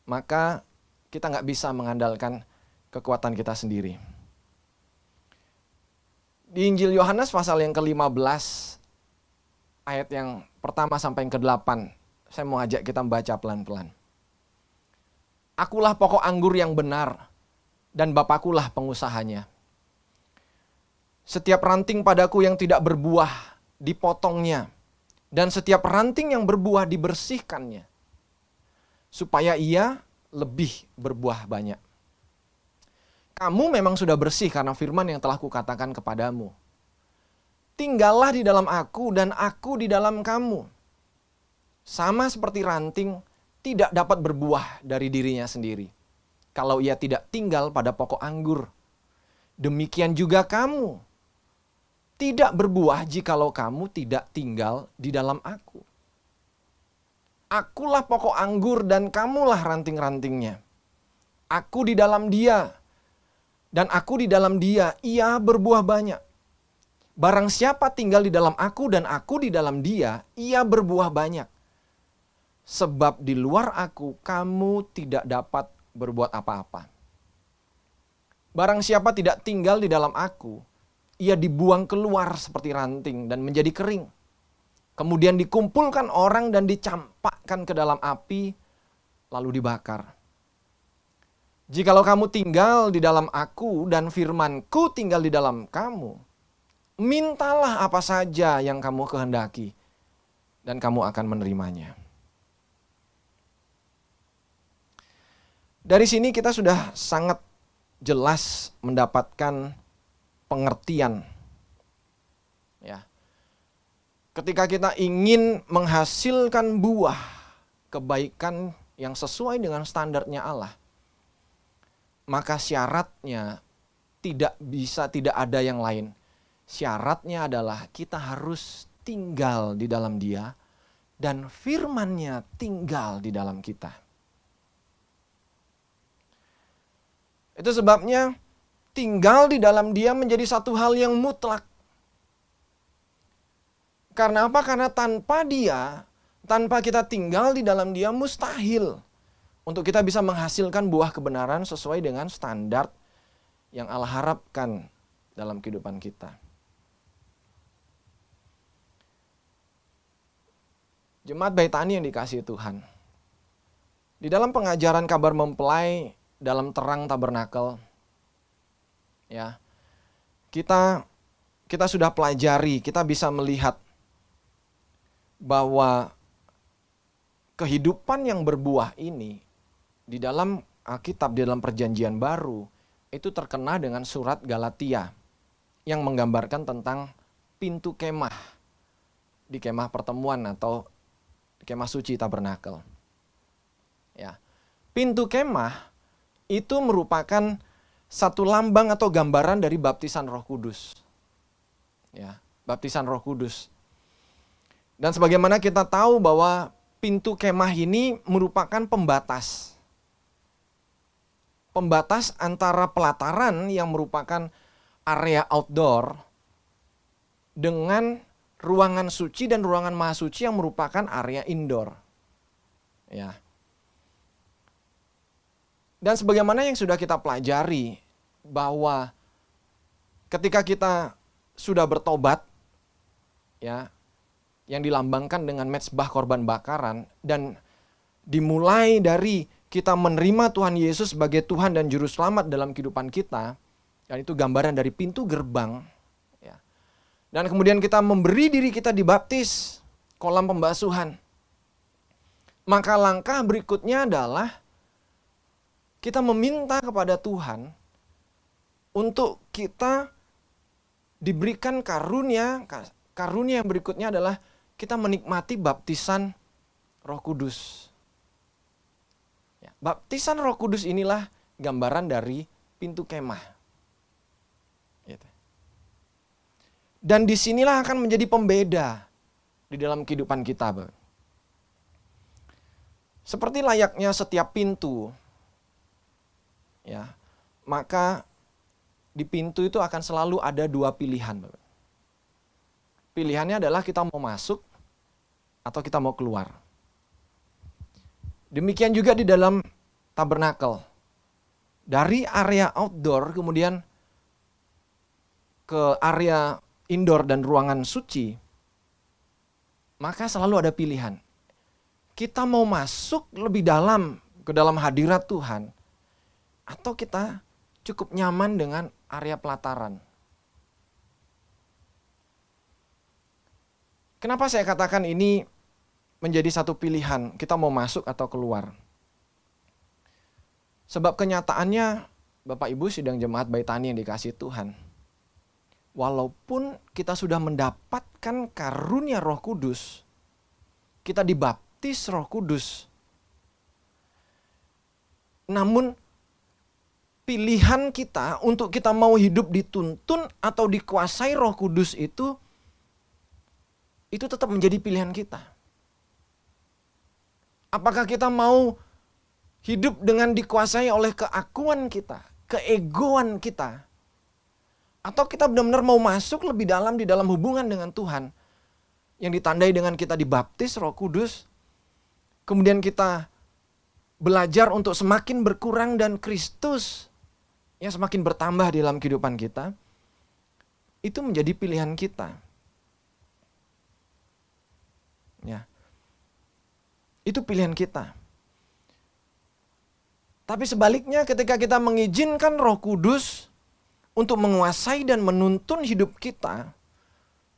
maka kita nggak bisa mengandalkan kekuatan kita sendiri. Di Injil Yohanes pasal yang ke-15, ayat yang pertama sampai yang ke-8, saya mau ajak kita membaca pelan-pelan. Akulah pokok anggur yang benar, dan Bapakulah pengusahanya. Setiap ranting padaku yang tidak berbuah, dipotongnya, dan setiap ranting yang berbuah dibersihkannya, supaya ia lebih berbuah banyak. Kamu memang sudah bersih karena firman yang telah kukatakan kepadamu. Tinggallah di dalam aku dan aku di dalam kamu. Sama seperti ranting tidak dapat berbuah dari dirinya sendiri, kalau ia tidak tinggal pada pokok anggur. Demikian juga kamu tidak berbuah jikalau kamu tidak tinggal di dalam aku. Akulah pokok anggur dan kamulah ranting-rantingnya. Aku di dalam dia dan aku di dalam dia, ia berbuah banyak. Barang siapa tinggal di dalam aku dan aku di dalam dia, ia berbuah banyak. Sebab di luar aku, kamu tidak dapat berbuat apa-apa. Barang siapa tidak tinggal di dalam aku, ia dibuang keluar seperti ranting dan menjadi kering. Kemudian dikumpulkan orang dan dicampakkan ke dalam api lalu dibakar. Jikalau kamu tinggal di dalam aku dan firman-Ku tinggal di dalam kamu, mintalah apa saja yang kamu kehendaki dan kamu akan menerimanya. Dari sini kita sudah sangat jelas mendapatkan pengertian. Ya. Ketika kita ingin menghasilkan buah kebaikan yang sesuai dengan standarnya Allah, maka syaratnya tidak ada yang lain. Syaratnya adalah kita harus tinggal di dalam Dia dan firman-Nya tinggal di dalam kita. Itu sebabnya tinggal di dalam Dia menjadi satu hal yang mutlak. Karena apa? Karena tanpa Dia, tanpa kita tinggal di dalam Dia, mustahil untuk kita bisa menghasilkan buah kebenaran sesuai dengan standar yang Allah harapkan dalam kehidupan kita. Jemaat Baitani yang dikasihi Tuhan, di dalam pengajaran kabar mempelai dalam terang tabernakel, ya, kita sudah pelajari, kita bisa melihat bahwa kehidupan yang berbuah ini di dalam Alkitab, di dalam Perjanjian Baru, itu terkena dengan surat Galatia yang menggambarkan tentang pintu kemah di kemah pertemuan atau di kemah suci tabernakel. Ya. Pintu kemah itu merupakan satu lambang atau gambaran dari baptisan Roh Kudus. Ya, baptisan Roh Kudus. Dan sebagaimana kita tahu bahwa pintu kemah ini merupakan pembatas. Pembatas antara pelataran yang merupakan area outdoor dengan ruangan suci dan ruangan mahasuci yang merupakan area indoor. Ya. Dan sebagaimana yang sudah kita pelajari bahwa ketika kita sudah bertobat, ya, yang dilambangkan dengan mezbah korban bakaran dan dimulai dari kita menerima Tuhan Yesus sebagai Tuhan dan Juru Selamat dalam kehidupan kita, dan itu gambaran dari pintu gerbang, ya. Dan kemudian kita memberi diri kita dibaptis, kolam pembasuhan. Maka langkah berikutnya adalah kita meminta kepada Tuhan untuk kita diberikan karunia yang berikutnya adalah kita menikmati baptisan Roh Kudus. Ya, baptisan Roh Kudus inilah gambaran dari pintu kemah. Gitu. Dan disinilah akan menjadi pembeda di dalam kehidupan kita. Seperti layaknya setiap pintu, ya, maka di pintu itu akan selalu ada dua pilihan. Pilihannya adalah kita mau masuk atau kita mau keluar. Demikian juga di dalam tabernakel. Dari area outdoor kemudian ke area indoor dan ruangan suci, maka selalu ada pilihan. Kita mau masuk lebih dalam ke dalam hadirat Tuhan, atau kita cukup nyaman dengan area pelataran. Kenapa saya katakan ini menjadi satu pilihan, kita mau masuk atau keluar? Sebab kenyataannya, Bapak Ibu sidang jemaat Baitani yang dikasihi Tuhan, walaupun kita sudah mendapatkan karunia Roh Kudus, kita dibaptis Roh Kudus, namun pilihan kita untuk kita mau hidup dituntun atau dikuasai Roh Kudus itu tetap menjadi pilihan kita. Apakah kita mau hidup dengan dikuasai oleh keakuan kita, keegoan kita, atau kita benar-benar mau masuk lebih dalam di dalam hubungan dengan Tuhan yang ditandai dengan kita dibaptis Roh Kudus, kemudian kita belajar untuk semakin berkurang dan Kristus yang semakin bertambah di dalam kehidupan kita, itu menjadi pilihan kita. Ya. Itu pilihan kita. Tapi sebaliknya ketika kita mengizinkan Roh Kudus untuk menguasai dan menuntun hidup kita,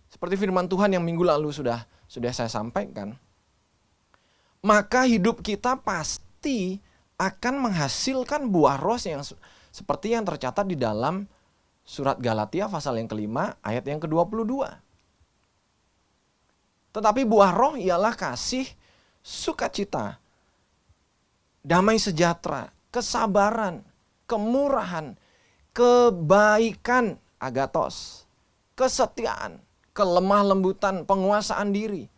seperti firman Tuhan yang minggu lalu sudah saya sampaikan, maka hidup kita pasti akan menghasilkan buah roh yang seperti yang tercatat di dalam surat Galatia pasal yang kelima ayat yang ke-22. Tetapi buah roh ialah kasih, sukacita, damai sejahtera, kesabaran, kemurahan, kebaikan, agatos, kesetiaan, kelemah lembutan, penguasaan diri.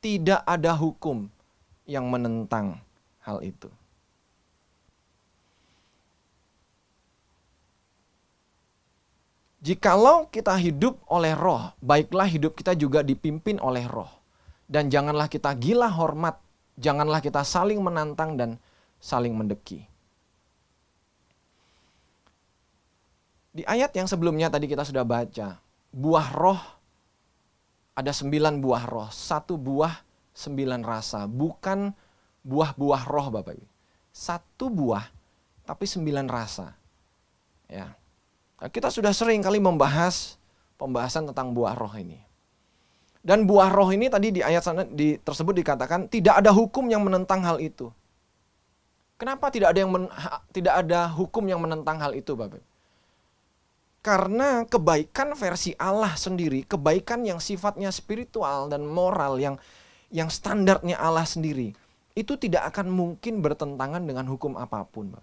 Tidak ada hukum yang menentang hal itu. Jikalau kita hidup oleh roh, baiklah hidup kita juga dipimpin oleh roh. Dan janganlah kita gila hormat, janganlah kita saling menantang dan saling mendeki. Di ayat yang sebelumnya tadi kita sudah baca, buah roh ada 9 buah roh, 1 buah 9 rasa, bukan buah-buah roh Bapak Ibu. 1 buah tapi 9 rasa. Ya. Nah, kita sudah sering kali membahas pembahasan tentang buah roh ini. Dan buah roh ini tadi di ayat tersebut dikatakan tidak ada hukum yang menentang hal itu. Kenapa tidak ada hukum yang menentang hal itu Bapak Ibu? Karena kebaikan versi Allah sendiri, kebaikan yang sifatnya spiritual dan moral yang standarnya Allah sendiri, itu tidak akan mungkin bertentangan dengan hukum apapun.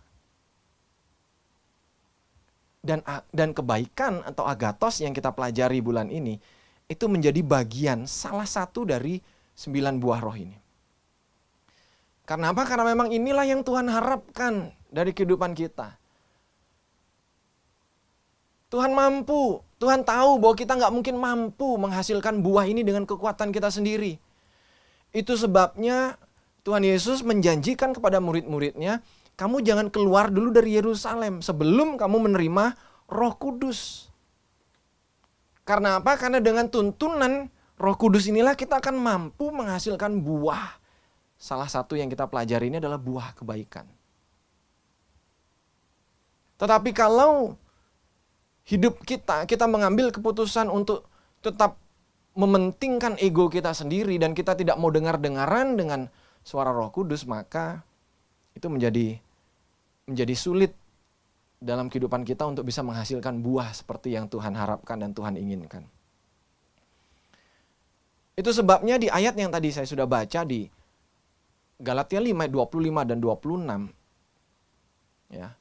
Dan kebaikan atau agatos yang kita pelajari bulan ini, itu menjadi bagian salah satu dari 9 buah roh ini. Karena apa? Karena memang inilah yang Tuhan harapkan dari kehidupan kita. Tuhan mampu, Tuhan tahu bahwa kita nggak mungkin mampu menghasilkan buah ini dengan kekuatan kita sendiri. Itu sebabnya Tuhan Yesus menjanjikan kepada murid-muridnya, kamu jangan keluar dulu dari Yerusalem sebelum kamu menerima Roh Kudus. Karena apa? Karena dengan tuntunan Roh Kudus inilah kita akan mampu menghasilkan buah. Salah satu yang kita pelajari ini adalah buah kebaikan. Tetapi kalau hidup kita mengambil keputusan untuk tetap mementingkan ego kita sendiri dan kita tidak mau dengar-dengaran dengan suara Roh Kudus, maka itu menjadi sulit dalam kehidupan kita untuk bisa menghasilkan buah seperti yang Tuhan harapkan dan Tuhan inginkan. Itu sebabnya di ayat yang tadi saya sudah baca di Galatia 5 ayat 25 dan 26, ya.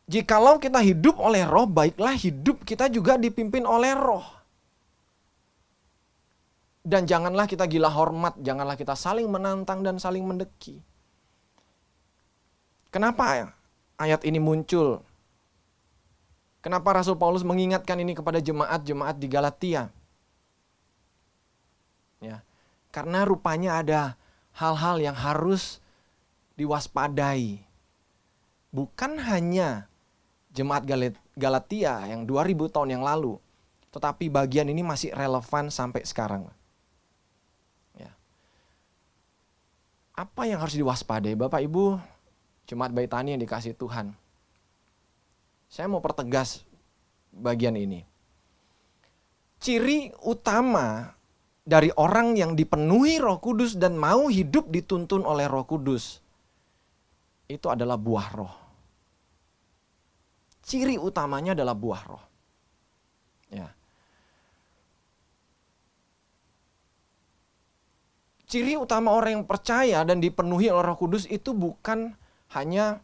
Jikalau kita hidup oleh roh, baiklah hidup kita juga dipimpin oleh roh. Dan janganlah kita gila hormat, janganlah kita saling menantang dan saling mendeki. Kenapa ayat ini muncul? Kenapa Rasul Paulus mengingatkan ini kepada jemaat-jemaat di Galatia? Ya, karena rupanya ada hal-hal yang harus diwaspadai. Bukan hanya jemaat Galatia yang 2000 tahun yang lalu, tetapi bagian ini masih relevan sampai sekarang. Ya. Apa yang harus diwaspadai Bapak Ibu, jemaat Baitani yang dikasihi Tuhan? Saya mau pertegas bagian ini. Ciri utama dari orang yang dipenuhi Roh Kudus dan mau hidup dituntun oleh Roh Kudus, itu adalah buah roh. Ciri utamanya adalah buah roh. Ya. Ciri utama orang yang percaya dan dipenuhi oleh Roh Kudus itu bukan hanya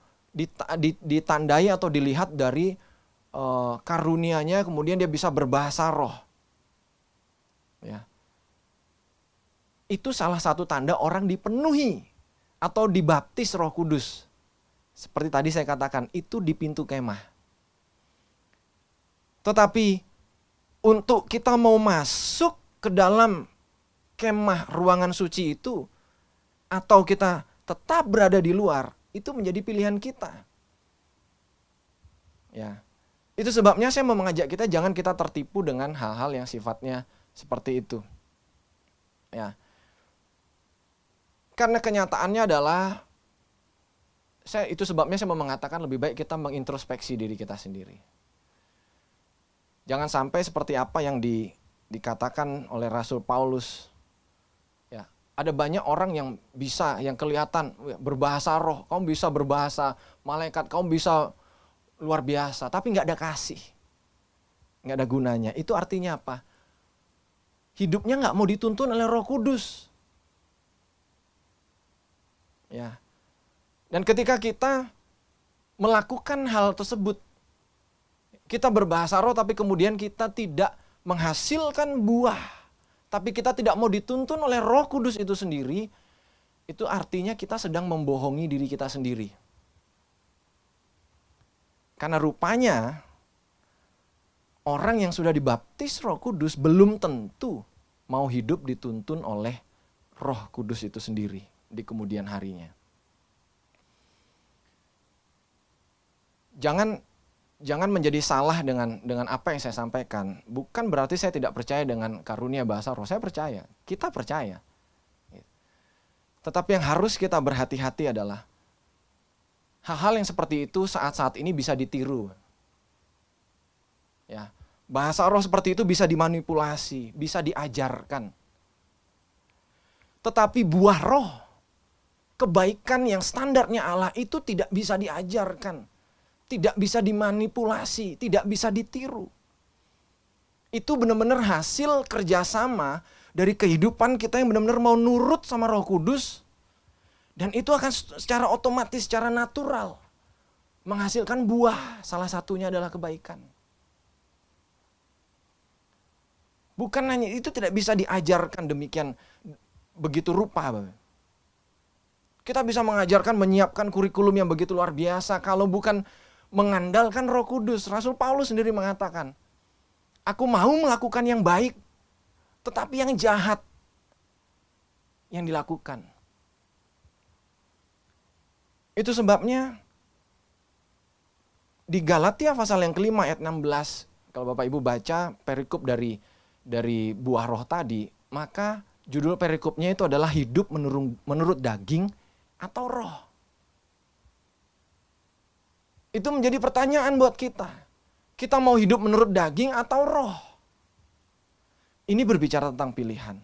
ditandai atau dilihat dari karunia-Nya, kemudian dia bisa berbahasa roh. Ya. Itu salah satu tanda orang dipenuhi atau dibaptis Roh Kudus. Seperti tadi saya katakan, itu di pintu kemah. Tetapi untuk kita mau masuk ke dalam kemah ruangan suci itu, atau kita tetap berada di luar, itu menjadi pilihan kita. Ya. Itu sebabnya saya mau mengajak kita jangan kita tertipu dengan hal-hal yang sifatnya seperti itu. Ya. Karena kenyataannya adalah Itu sebabnya saya mau mengatakan lebih baik kita mengintrospeksi diri kita sendiri. Jangan sampai seperti apa yang dikatakan oleh Rasul Paulus. Ya, ada banyak orang yang bisa, yang kelihatan berbahasa roh, kamu bisa berbahasa malaikat, kamu bisa luar biasa, tapi nggak ada kasih, nggak ada gunanya. Itu artinya apa? Hidupnya nggak mau dituntun oleh Roh Kudus. Ya. Dan ketika kita melakukan hal tersebut, kita berbahasa roh tapi kemudian kita tidak menghasilkan buah, tapi kita tidak mau dituntun oleh Roh Kudus itu sendiri, itu artinya kita sedang membohongi diri kita sendiri. Karena rupanya orang yang sudah dibaptis Roh Kudus belum tentu mau hidup dituntun oleh Roh Kudus itu sendiri di kemudian harinya. Jangan menjadi salah dengan apa yang saya sampaikan. Bukan berarti saya tidak percaya dengan karunia bahasa roh. Saya percaya, kita percaya. Tetapi yang harus kita berhati-hati adalah hal-hal yang seperti itu saat-saat ini bisa ditiru. Ya, bahasa roh seperti itu bisa dimanipulasi, bisa diajarkan. Tetapi buah roh, kebaikan yang standarnya Allah itu tidak bisa diajarkan. Tidak bisa dimanipulasi, tidak bisa ditiru. Itu benar-benar hasil kerjasama dari kehidupan kita yang benar-benar mau nurut sama Roh Kudus. Dan itu akan secara otomatis, secara natural menghasilkan buah. Salah satunya adalah kebaikan. Bukan hanya itu, tidak bisa diajarkan demikian begitu rupa. Kita bisa mengajarkan, menyiapkan kurikulum yang begitu luar biasa. Kalau bukan mengandalkan Roh Kudus. Rasul Paulus sendiri mengatakan, aku mau melakukan yang baik, tetapi yang jahat yang dilakukan. Itu sebabnya di Galatia pasal yang kelima ayat 16, kalau Bapak Ibu baca perikop dari buah roh tadi, maka judul perikopnya itu adalah hidup menurut daging atau roh. Itu menjadi pertanyaan buat kita. Kita mau hidup menurut daging atau roh? Ini berbicara tentang pilihan.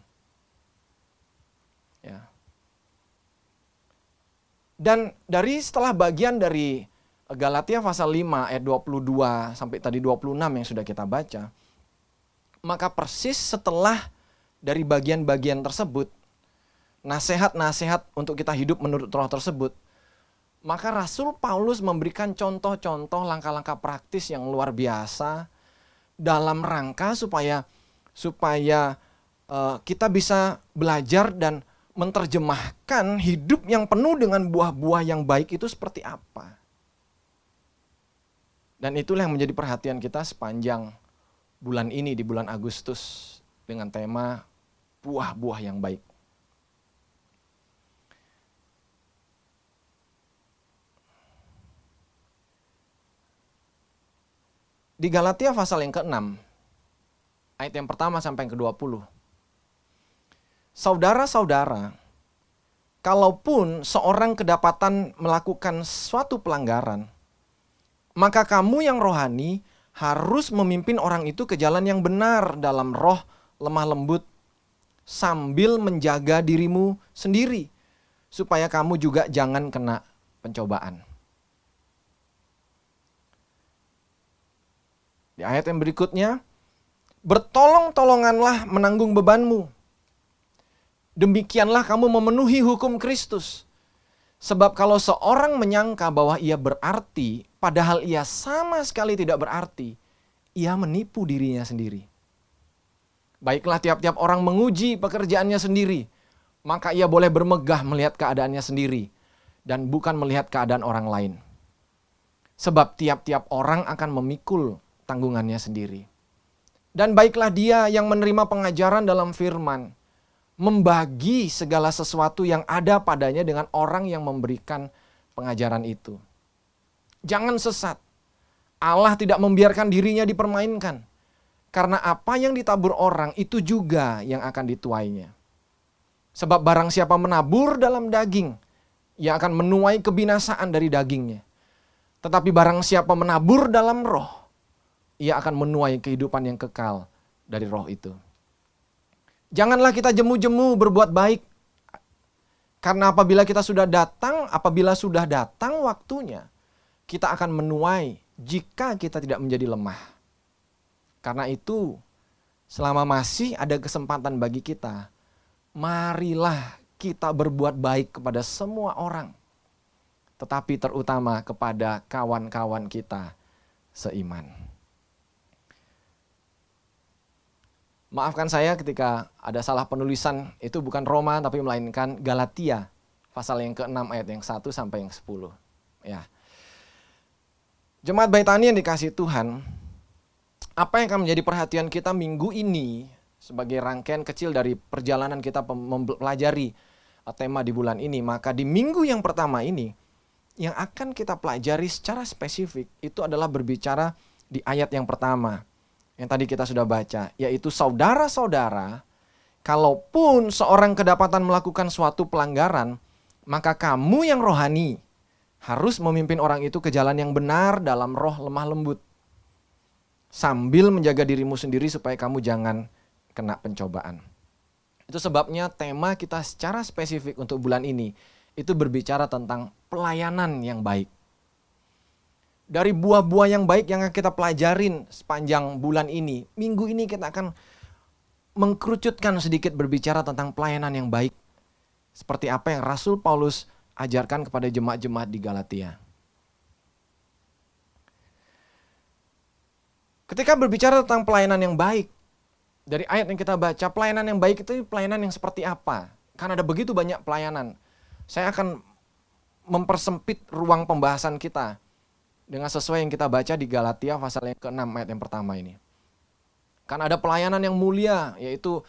Ya. Dan setelah bagian dari Galatia pasal 5 ayat 22 sampai tadi 26 yang sudah kita baca, maka persis setelah dari bagian-bagian tersebut, nasihat-nasihat untuk kita hidup menurut roh tersebut, maka Rasul Paulus memberikan contoh-contoh langkah-langkah praktis yang luar biasa dalam rangka supaya kita bisa belajar dan menerjemahkan hidup yang penuh dengan buah-buah yang baik itu seperti apa. Dan itulah yang menjadi perhatian kita sepanjang bulan ini, di bulan Agustus, dengan tema buah-buah yang baik. Di Galatia pasal yang ke-6, ayat yang pertama sampai yang ke-20. Saudara-saudara, kalaupun seorang kedapatan melakukan suatu pelanggaran, maka kamu yang rohani harus memimpin orang itu ke jalan yang benar dalam roh lemah lembut, sambil menjaga dirimu sendiri, supaya kamu juga jangan kena pencobaan. Di ayat yang berikutnya, bertolong-tolonganlah menanggung bebanmu. Demikianlah kamu memenuhi hukum Kristus. Sebab kalau seorang menyangka bahwa ia berarti, padahal ia sama sekali tidak berarti, ia menipu dirinya sendiri. Baiklah tiap-tiap orang menguji pekerjaannya sendiri, maka ia boleh bermegah melihat keadaannya sendiri, dan bukan melihat keadaan orang lain. Sebab tiap-tiap orang akan memikul tanggungannya sendiri. Dan baiklah dia yang menerima pengajaran dalam firman, membagi segala sesuatu yang ada padanya dengan orang yang memberikan pengajaran itu. Jangan sesat. Allah tidak membiarkan dirinya dipermainkan. Karena apa yang ditabur orang itu juga yang akan dituainya. Sebab barang siapa menabur dalam daging, ia akan menuai kebinasaan dari dagingnya. Tetapi barang siapa menabur dalam roh, ia akan menuai kehidupan yang kekal dari roh itu. Janganlah kita jemu-jemu berbuat baik. Karena apabila sudah datang waktunya, kita akan menuai jika kita tidak menjadi lemah. Karena itu, selama masih ada kesempatan bagi kita, marilah kita berbuat baik kepada semua orang. Tetapi terutama kepada kawan-kawan kita seiman. Maafkan saya ketika ada salah penulisan, itu bukan Roma tapi melainkan Galatia, pasal yang ke-6 ayat yang 1 sampai yang 10. Ya. Jemaat Baitani yang dikasihi Tuhan, apa yang akan menjadi perhatian kita minggu ini sebagai rangkaian kecil dari perjalanan kita mempelajari tema di bulan ini, maka di minggu yang pertama ini, yang akan kita pelajari secara spesifik itu adalah berbicara di ayat yang pertama yang tadi kita sudah baca, yaitu saudara-saudara, kalaupun seorang kedapatan melakukan suatu pelanggaran, maka kamu yang rohani harus memimpin orang itu ke jalan yang benar dalam roh lemah lembut, sambil menjaga dirimu sendiri supaya kamu jangan kena pencobaan. Itu sebabnya tema kita secara spesifik untuk bulan ini itu berbicara tentang pelayanan yang baik. Dari buah-buah yang baik yang akan kita pelajarin sepanjang bulan ini, minggu ini kita akan mengkerucutkan sedikit berbicara tentang pelayanan yang baik. Seperti apa yang Rasul Paulus ajarkan kepada jemaat-jemaat di Galatia. Ketika berbicara tentang pelayanan yang baik, dari ayat yang kita baca, pelayanan yang baik itu pelayanan yang seperti apa? Karena ada begitu banyak pelayanan. Saya akan mempersempit ruang pembahasan kita dengan sesuai yang kita baca di Galatia pasal yang ke-6 ayat yang pertama ini. Karena ada pelayanan yang mulia, yaitu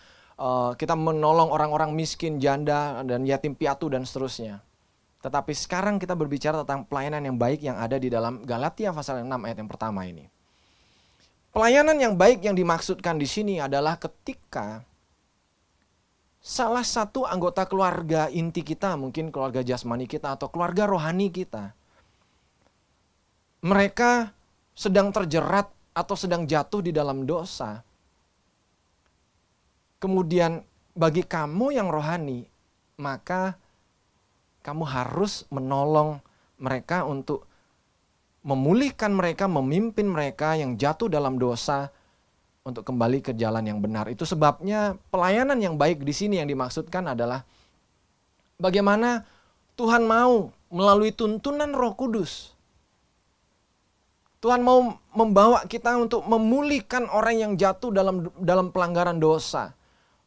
kita menolong orang-orang miskin, janda, dan yatim piatu dan seterusnya. Tetapi sekarang kita berbicara tentang pelayanan yang baik yang ada di dalam Galatia pasal 6 ayat yang pertama ini. Pelayanan yang baik yang dimaksudkan di sini adalah ketika salah satu anggota keluarga inti kita, mungkin keluarga jasmani kita atau keluarga rohani kita, mereka sedang terjerat atau sedang jatuh di dalam dosa. Kemudian bagi kamu yang rohani, maka kamu harus menolong mereka untuk memulihkan mereka, memimpin mereka yang jatuh dalam dosa untuk kembali ke jalan yang benar. Itu sebabnya pelayanan yang baik di sini yang dimaksudkan adalah bagaimana Tuhan mau melalui tuntunan Roh Kudus. Tuhan mau membawa kita untuk memulihkan orang yang jatuh dalam pelanggaran dosa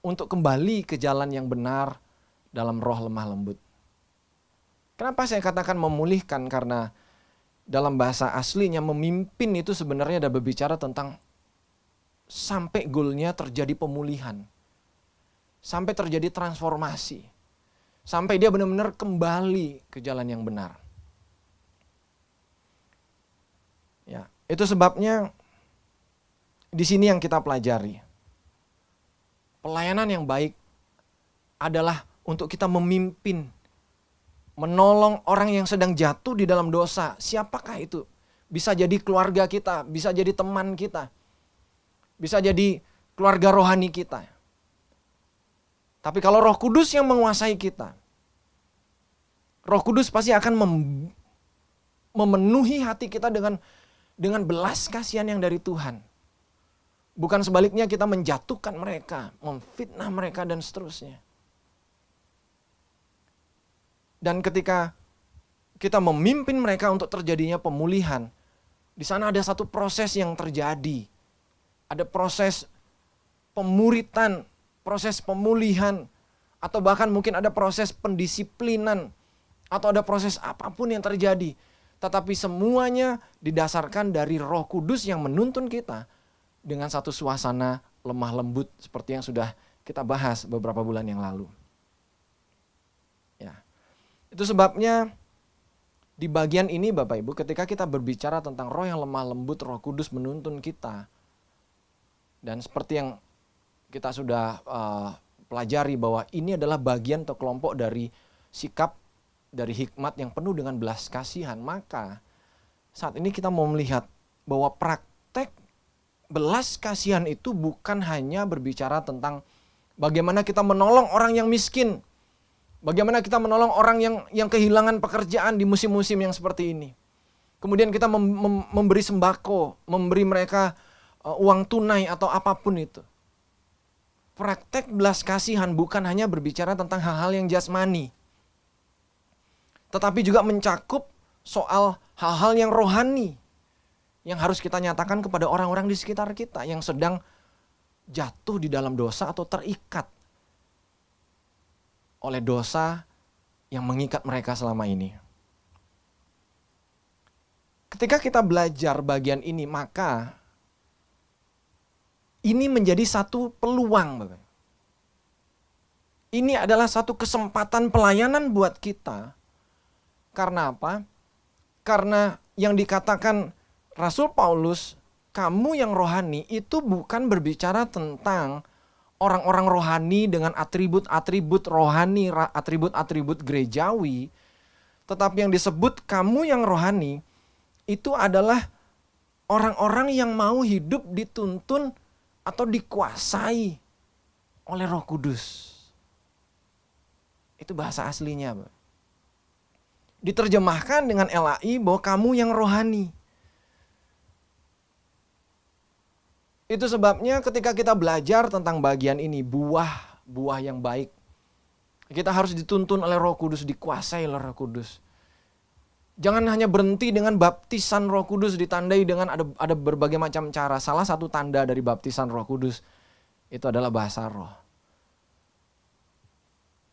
untuk kembali ke jalan yang benar dalam roh lemah lembut. Kenapa saya katakan memulihkan? Karena dalam bahasa aslinya memimpin itu sebenarnya ada berbicara tentang sampai goalnya terjadi pemulihan. Sampai terjadi transformasi. Sampai dia benar-benar kembali ke jalan yang benar. Ya, itu sebabnya di sini yang kita pelajari. Pelayanan yang baik adalah untuk kita memimpin, menolong orang yang sedang jatuh di dalam dosa. Siapakah itu? Bisa jadi keluarga kita, bisa jadi teman kita, bisa jadi keluarga rohani kita. Tapi kalau Roh Kudus yang menguasai kita, Roh Kudus pasti akan memenuhi hati kita dengan belas kasihan yang dari Tuhan. Bukan sebaliknya kita menjatuhkan mereka, memfitnah mereka dan seterusnya. Dan ketika kita memimpin mereka untuk terjadinya pemulihan, di sana ada satu proses yang terjadi. Ada proses pemuritan, proses pemulihan, atau bahkan mungkin ada proses pendisiplinan, atau ada proses apapun yang terjadi. Tetapi semuanya didasarkan dari Roh Kudus yang menuntun kita dengan satu suasana lemah lembut seperti yang sudah kita bahas beberapa bulan yang lalu. Ya. Itu sebabnya di bagian ini Bapak Ibu, ketika kita berbicara tentang roh yang lemah lembut, Roh Kudus menuntun kita. Dan seperti yang kita sudah pelajari bahwa ini adalah bagian atau kelompok dari sikap dari hikmat yang penuh dengan belas kasihan, maka saat ini kita mau melihat bahwa praktek belas kasihan itu bukan hanya berbicara tentang bagaimana kita menolong orang yang miskin, bagaimana kita menolong orang yang kehilangan pekerjaan di musim-musim yang seperti ini. Kemudian kita memberi sembako, memberi mereka uang tunai atau apapun itu. Praktek belas kasihan bukan hanya berbicara tentang hal-hal yang jasmani, tetapi juga mencakup soal hal-hal yang rohani yang harus kita nyatakan kepada orang-orang di sekitar kita yang sedang jatuh di dalam dosa atau terikat oleh dosa yang mengikat mereka selama ini. Ketika kita belajar bagian ini, maka ini menjadi satu peluang. Ini adalah satu kesempatan pelayanan buat kita. Karena apa? Karena yang dikatakan Rasul Paulus, kamu yang rohani, itu bukan berbicara tentang orang-orang rohani dengan atribut-atribut rohani, atribut-atribut gerejawi. Tetapi yang disebut kamu yang rohani, itu adalah orang-orang yang mau hidup dituntun atau dikuasai oleh Roh Kudus. Itu bahasa aslinya. Diterjemahkan dengan LAI bahwa kamu yang rohani. Itu sebabnya ketika kita belajar tentang bagian ini, buah yang baik, kita harus dituntun oleh Roh Kudus, dikuasai oleh Roh Kudus. Jangan hanya berhenti dengan baptisan Roh Kudus ditandai dengan ada berbagai macam cara. Salah satu tanda dari baptisan Roh Kudus itu adalah bahasa roh.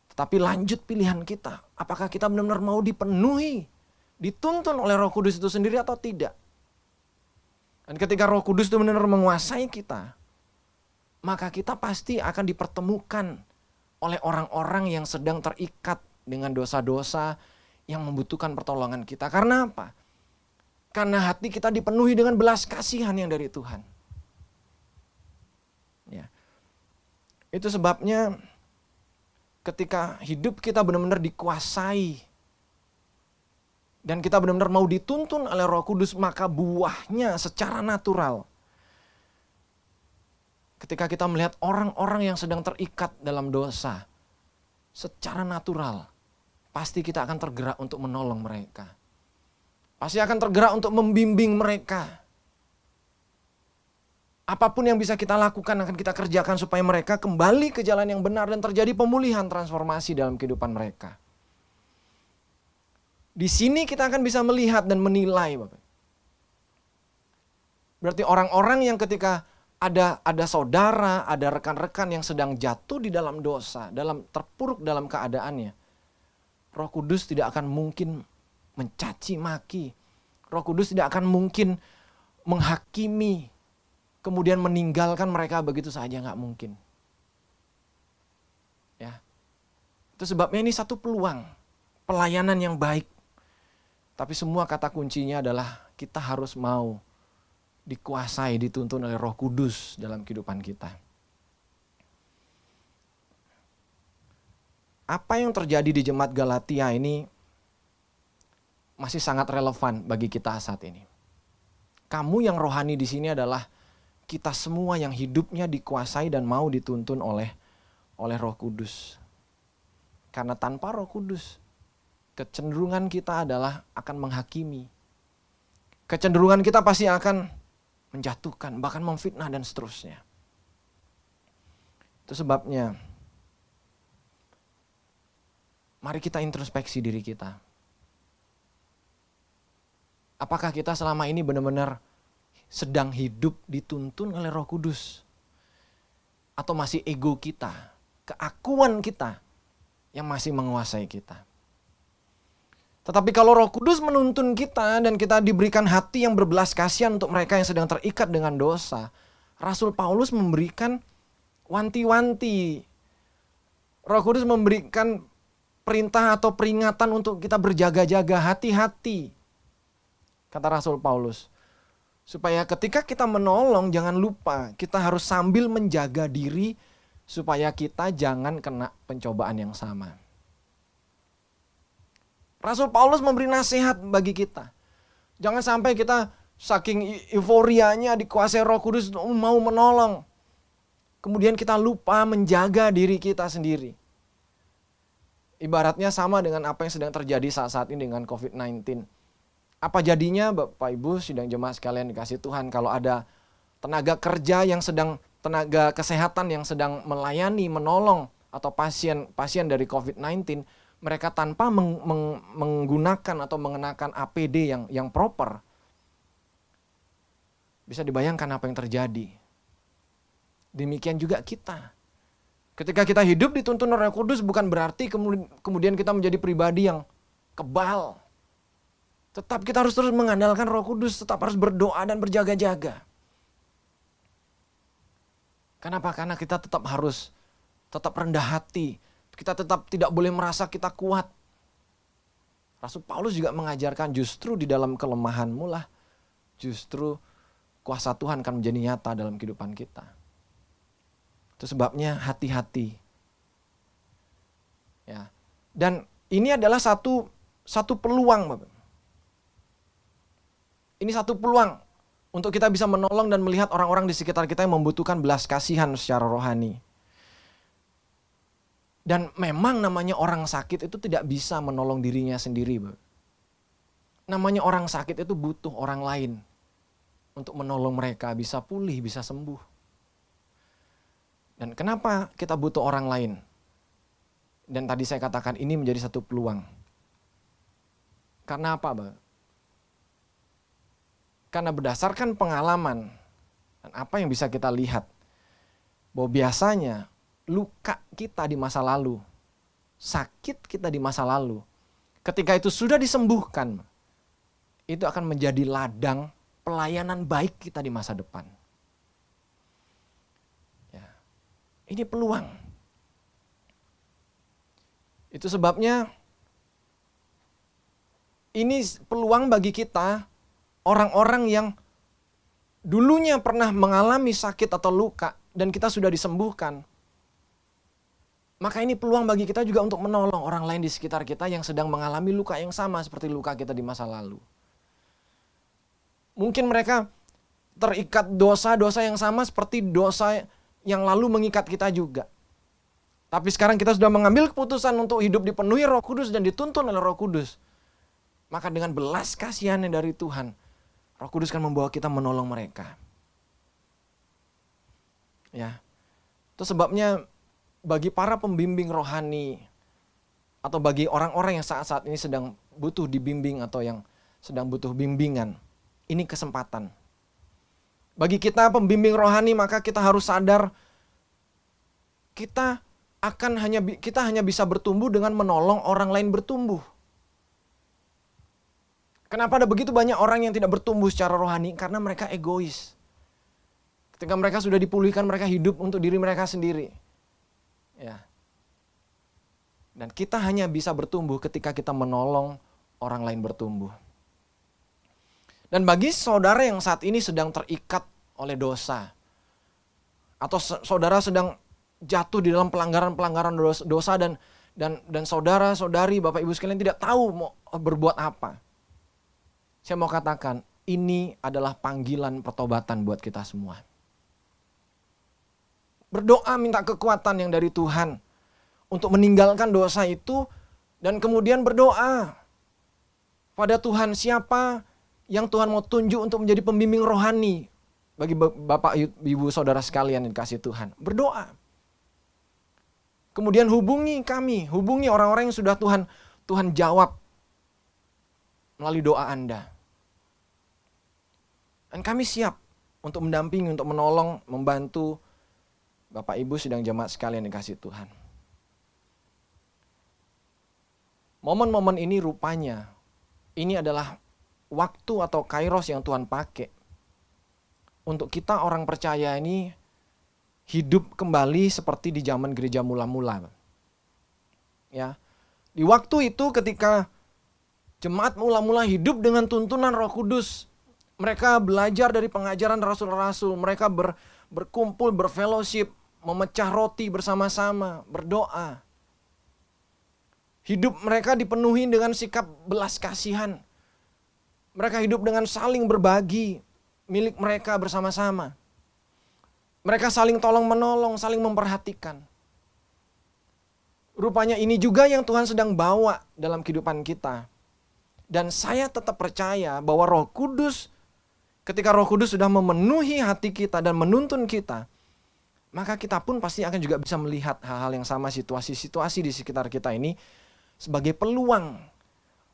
Tetapi lanjut pilihan kita, apakah kita benar-benar mau dipenuhi, dituntun oleh Roh Kudus itu sendiri atau tidak? Dan ketika Roh Kudus itu benar-benar menguasai kita, maka kita pasti akan dipertemukan oleh orang-orang yang sedang terikat dengan dosa-dosa yang membutuhkan pertolongan kita. Karena apa? Karena hati kita dipenuhi dengan belas kasihan yang dari Tuhan. Ya. Itu sebabnya ketika hidup kita benar-benar dikuasai dan kita benar-benar mau dituntun oleh Roh Kudus, maka buahnya secara natural. Ketika kita melihat orang-orang yang sedang terikat dalam dosa, secara natural, pasti kita akan tergerak untuk menolong mereka. Pasti akan tergerak untuk membimbing mereka. Apapun yang bisa kita lakukan akan kita kerjakan supaya mereka kembali ke jalan yang benar dan terjadi pemulihan transformasi dalam kehidupan mereka. Di sini kita akan bisa melihat dan menilai, Bapak. Berarti orang-orang yang ketika ada saudara, ada rekan-rekan yang sedang jatuh di dalam dosa, terpuruk dalam keadaannya, Roh Kudus tidak akan mungkin mencaci maki. Roh Kudus tidak akan mungkin menghakimi, kemudian meninggalkan mereka begitu saja, nggak mungkin. Ya, itu sebabnya ini satu peluang pelayanan yang baik. Tapi semua kata kuncinya adalah kita harus mau dikuasai, dituntun oleh Roh Kudus dalam kehidupan kita. Apa yang terjadi di jemaat Galatia ini masih sangat relevan bagi kita saat ini. Kamu yang rohani di sini adalah kita semua yang hidupnya dikuasai dan mau dituntun oleh Roh Kudus. Karena tanpa Roh Kudus, kecenderungan kita adalah akan menghakimi. Kecenderungan kita pasti akan menjatuhkan, bahkan memfitnah dan seterusnya. Itu sebabnya mari kita introspeksi diri kita. Apakah kita selama ini benar-benar sedang hidup dituntun oleh Roh Kudus? Atau masih ego kita, keakuan kita yang masih menguasai kita? Tetapi kalau Roh Kudus menuntun kita dan kita diberikan hati yang berbelas kasihan untuk mereka yang sedang terikat dengan dosa, Rasul Paulus memberikan wanti-wanti. Roh Kudus memberikan perintah atau peringatan untuk kita berjaga-jaga, hati-hati. Kata Rasul Paulus, supaya ketika kita menolong jangan lupa kita harus sambil menjaga diri supaya kita jangan kena pencobaan yang sama. Rasul Paulus memberi nasihat bagi kita. Jangan sampai kita saking euforianya dikuasai Roh Kudus mau menolong. Kemudian kita lupa menjaga diri kita sendiri. Ibaratnya sama dengan apa yang sedang terjadi saat-saat ini dengan COVID-19. Apa jadinya Bapak Ibu sidang jemaat sekalian dikasih Tuhan kalau ada tenaga kerja yang sedang, tenaga kesehatan yang sedang melayani, menolong atau pasien dari COVID-19, mereka tanpa menggunakan atau mengenakan APD yang proper. Bisa dibayangkan apa yang terjadi. Demikian juga kita. Ketika kita hidup dituntun Roh Kudus bukan berarti kemudian kita menjadi pribadi yang kebal. Tetap kita harus terus mengandalkan Roh Kudus, tetap harus berdoa dan berjaga-jaga. Kenapa? Karena kita tetap harus tetap rendah hati. Kita tetap tidak boleh merasa kita kuat. Rasul Paulus juga mengajarkan justru di dalam kelemahanmu lah, justru kuasa Tuhan akan menjadi nyata dalam kehidupan kita. Itu sebabnya hati-hati. Ya. Dan ini adalah satu peluang, Bapak. Ini satu peluang untuk kita bisa menolong dan melihat orang-orang di sekitar kita yang membutuhkan belas kasihan secara rohani. Dan memang namanya orang sakit itu tidak bisa menolong dirinya sendiri, Bapak. Namanya orang sakit itu butuh orang lain untuk menolong mereka bisa pulih, bisa sembuh. Dan kenapa kita butuh orang lain? Dan tadi saya katakan ini menjadi satu peluang. Karena apa, Bapak? Karena berdasarkan pengalaman dan apa yang bisa kita lihat, bahwa biasanya luka kita di masa lalu, sakit kita di masa lalu, ketika itu sudah disembuhkan, itu akan menjadi ladang pelayanan baik kita di masa depan. Ya. Ini peluang. Itu sebabnya ini peluang bagi kita, orang-orang yang dulunya pernah mengalami sakit atau luka dan kita sudah disembuhkan. Maka ini peluang bagi kita juga untuk menolong orang lain di sekitar kita yang sedang mengalami luka yang sama seperti luka kita di masa lalu. Mungkin mereka terikat dosa-dosa yang sama seperti dosa yang lalu mengikat kita juga. Tapi sekarang kita sudah mengambil keputusan untuk hidup dipenuhi Roh Kudus dan dituntun oleh Roh Kudus. Maka dengan belas kasihan dari Tuhan, Roh Kudus akan membawa kita menolong mereka. Ya. Itu sebabnya bagi para pembimbing rohani atau bagi orang-orang yang saat-saat ini sedang butuh dibimbing atau yang sedang butuh bimbingan, ini kesempatan. Bagi kita pembimbing rohani, maka kita harus sadar kita hanya bisa bertumbuh dengan menolong orang lain bertumbuh. Kenapa ada begitu banyak orang yang tidak bertumbuh secara rohani? Karena mereka egois. Ketika mereka sudah dipulihkan, mereka hidup untuk diri mereka sendiri. Ya. Dan kita hanya bisa bertumbuh ketika kita menolong orang lain bertumbuh. Dan bagi saudara yang saat ini sedang terikat oleh dosa, atau saudara sedang jatuh di dalam pelanggaran-pelanggaran dosa dan saudara-saudari, Bapak Ibu sekalian tidak tahu mau berbuat apa. Saya mau katakan, ini adalah panggilan pertobatan buat kita semua. Berdoa minta kekuatan yang dari Tuhan untuk meninggalkan dosa itu dan kemudian berdoa pada Tuhan siapa yang Tuhan mau tunjuk untuk menjadi pembimbing rohani bagi Bapak Ibu Saudara sekalian yang dikasihi Tuhan. Berdoa. Kemudian hubungi kami, hubungi orang-orang yang sudah Tuhan jawab melalui doa Anda. Dan kami siap untuk mendampingi, untuk menolong, membantu Bapak Ibu sidang jemaat sekalian yang dikasihi Tuhan. Momen-momen ini rupanya, ini adalah waktu atau kairos yang Tuhan pakai untuk kita orang percaya ini hidup kembali seperti di zaman gereja mula-mula. Ya. Di waktu itu ketika jemaat mula-mula hidup dengan tuntunan Roh Kudus, mereka belajar dari pengajaran rasul-rasul, mereka berkumpul, berfellowship, memecah roti bersama-sama, berdoa. Hidup mereka dipenuhi dengan sikap belas kasihan. Mereka hidup dengan saling berbagi milik mereka bersama-sama. Mereka saling tolong-menolong, saling memperhatikan. Rupanya ini juga yang Tuhan sedang bawa dalam kehidupan kita. Dan saya tetap percaya bahwa Roh Kudus, ketika Roh Kudus sudah memenuhi hati kita dan menuntun kita, maka kita pun pasti akan juga bisa melihat hal-hal yang sama, situasi-situasi di sekitar kita ini sebagai peluang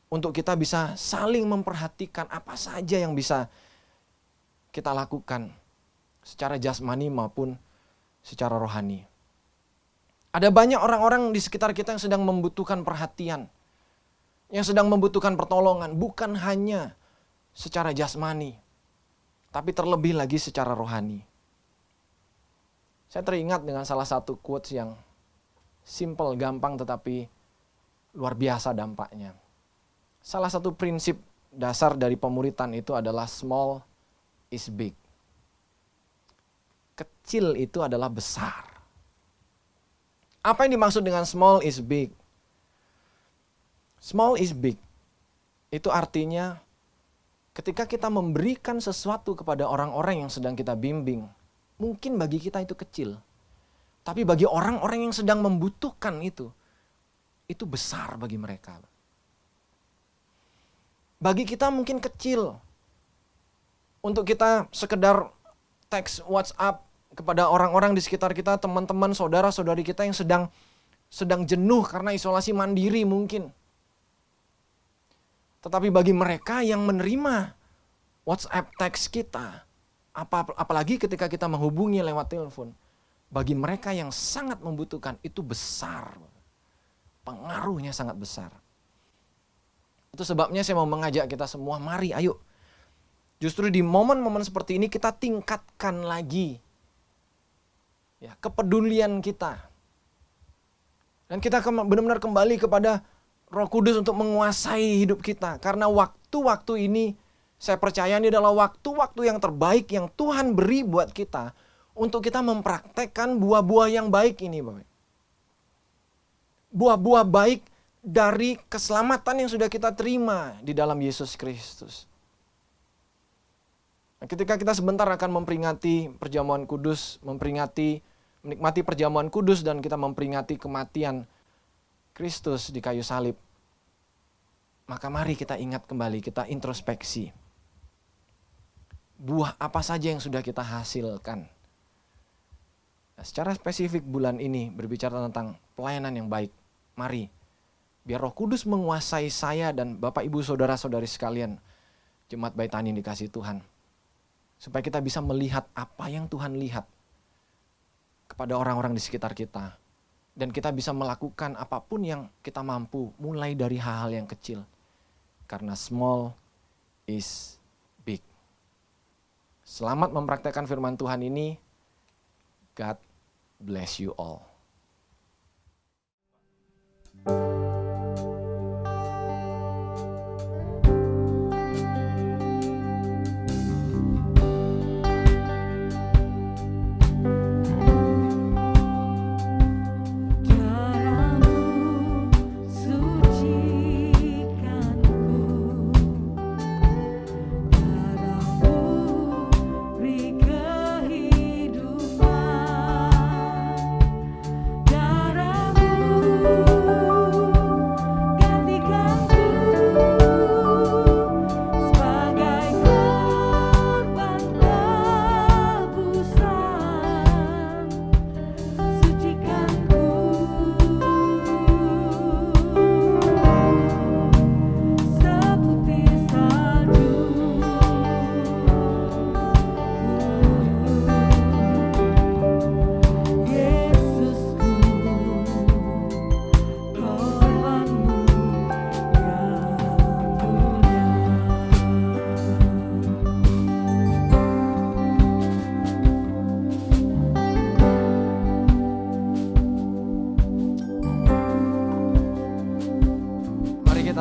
untuk kita bisa saling memperhatikan apa saja yang bisa kita lakukan secara jasmani maupun secara rohani. Ada banyak orang-orang di sekitar kita yang sedang membutuhkan perhatian, yang sedang membutuhkan pertolongan, bukan hanya secara jasmani, tapi terlebih lagi secara rohani. Saya teringat dengan salah satu quotes yang simple, gampang, tetapi luar biasa dampaknya. Salah satu prinsip dasar dari pemuritan itu adalah small is big. Kecil itu adalah besar. Apa yang dimaksud dengan small is big? Small is big. Itu artinya ketika kita memberikan sesuatu kepada orang-orang yang sedang kita bimbing, mungkin bagi kita itu kecil. Tapi bagi orang-orang yang sedang membutuhkan itu besar bagi mereka. Bagi kita mungkin kecil untuk kita sekedar teks WhatsApp kepada orang-orang di sekitar kita, teman-teman, saudara-saudari kita yang sedang jenuh karena isolasi mandiri mungkin. Tetapi bagi mereka yang menerima WhatsApp teks kita, apalagi ketika kita menghubungi lewat telepon, bagi mereka yang sangat membutuhkan itu besar. Pengaruhnya sangat besar. Itu sebabnya saya mau mengajak kita semua, mari ayo. Justru di momen-momen seperti ini kita tingkatkan lagi ya, kepedulian kita. Dan kita benar-benar kembali kepada Roh Kudus untuk menguasai hidup kita. Karena waktu-waktu ini saya percaya ini adalah waktu-waktu yang terbaik yang Tuhan beri buat kita untuk kita mempraktekkan buah-buah yang baik ini, Bapak. Buah-buah baik dari keselamatan yang sudah kita terima di dalam Yesus Kristus. Nah, ketika kita sebentar akan memperingati perjamuan kudus, menikmati perjamuan kudus dan kita memperingati kematian Kristus di kayu salib, maka mari kita ingat kembali, kita introspeksi. Buah apa saja yang sudah kita hasilkan. Nah, secara spesifik bulan ini berbicara tentang pelayanan yang baik. Mari, biar Roh Kudus menguasai saya dan Bapak Ibu Saudara-saudari sekalian, Jemaat Baitani yang dikasihi Tuhan. Supaya kita bisa melihat apa yang Tuhan lihat kepada orang-orang di sekitar kita. Dan kita bisa melakukan apapun yang kita mampu, mulai dari hal-hal yang kecil. Karena small is big. Selamat mempraktekkan firman Tuhan ini. God bless you all.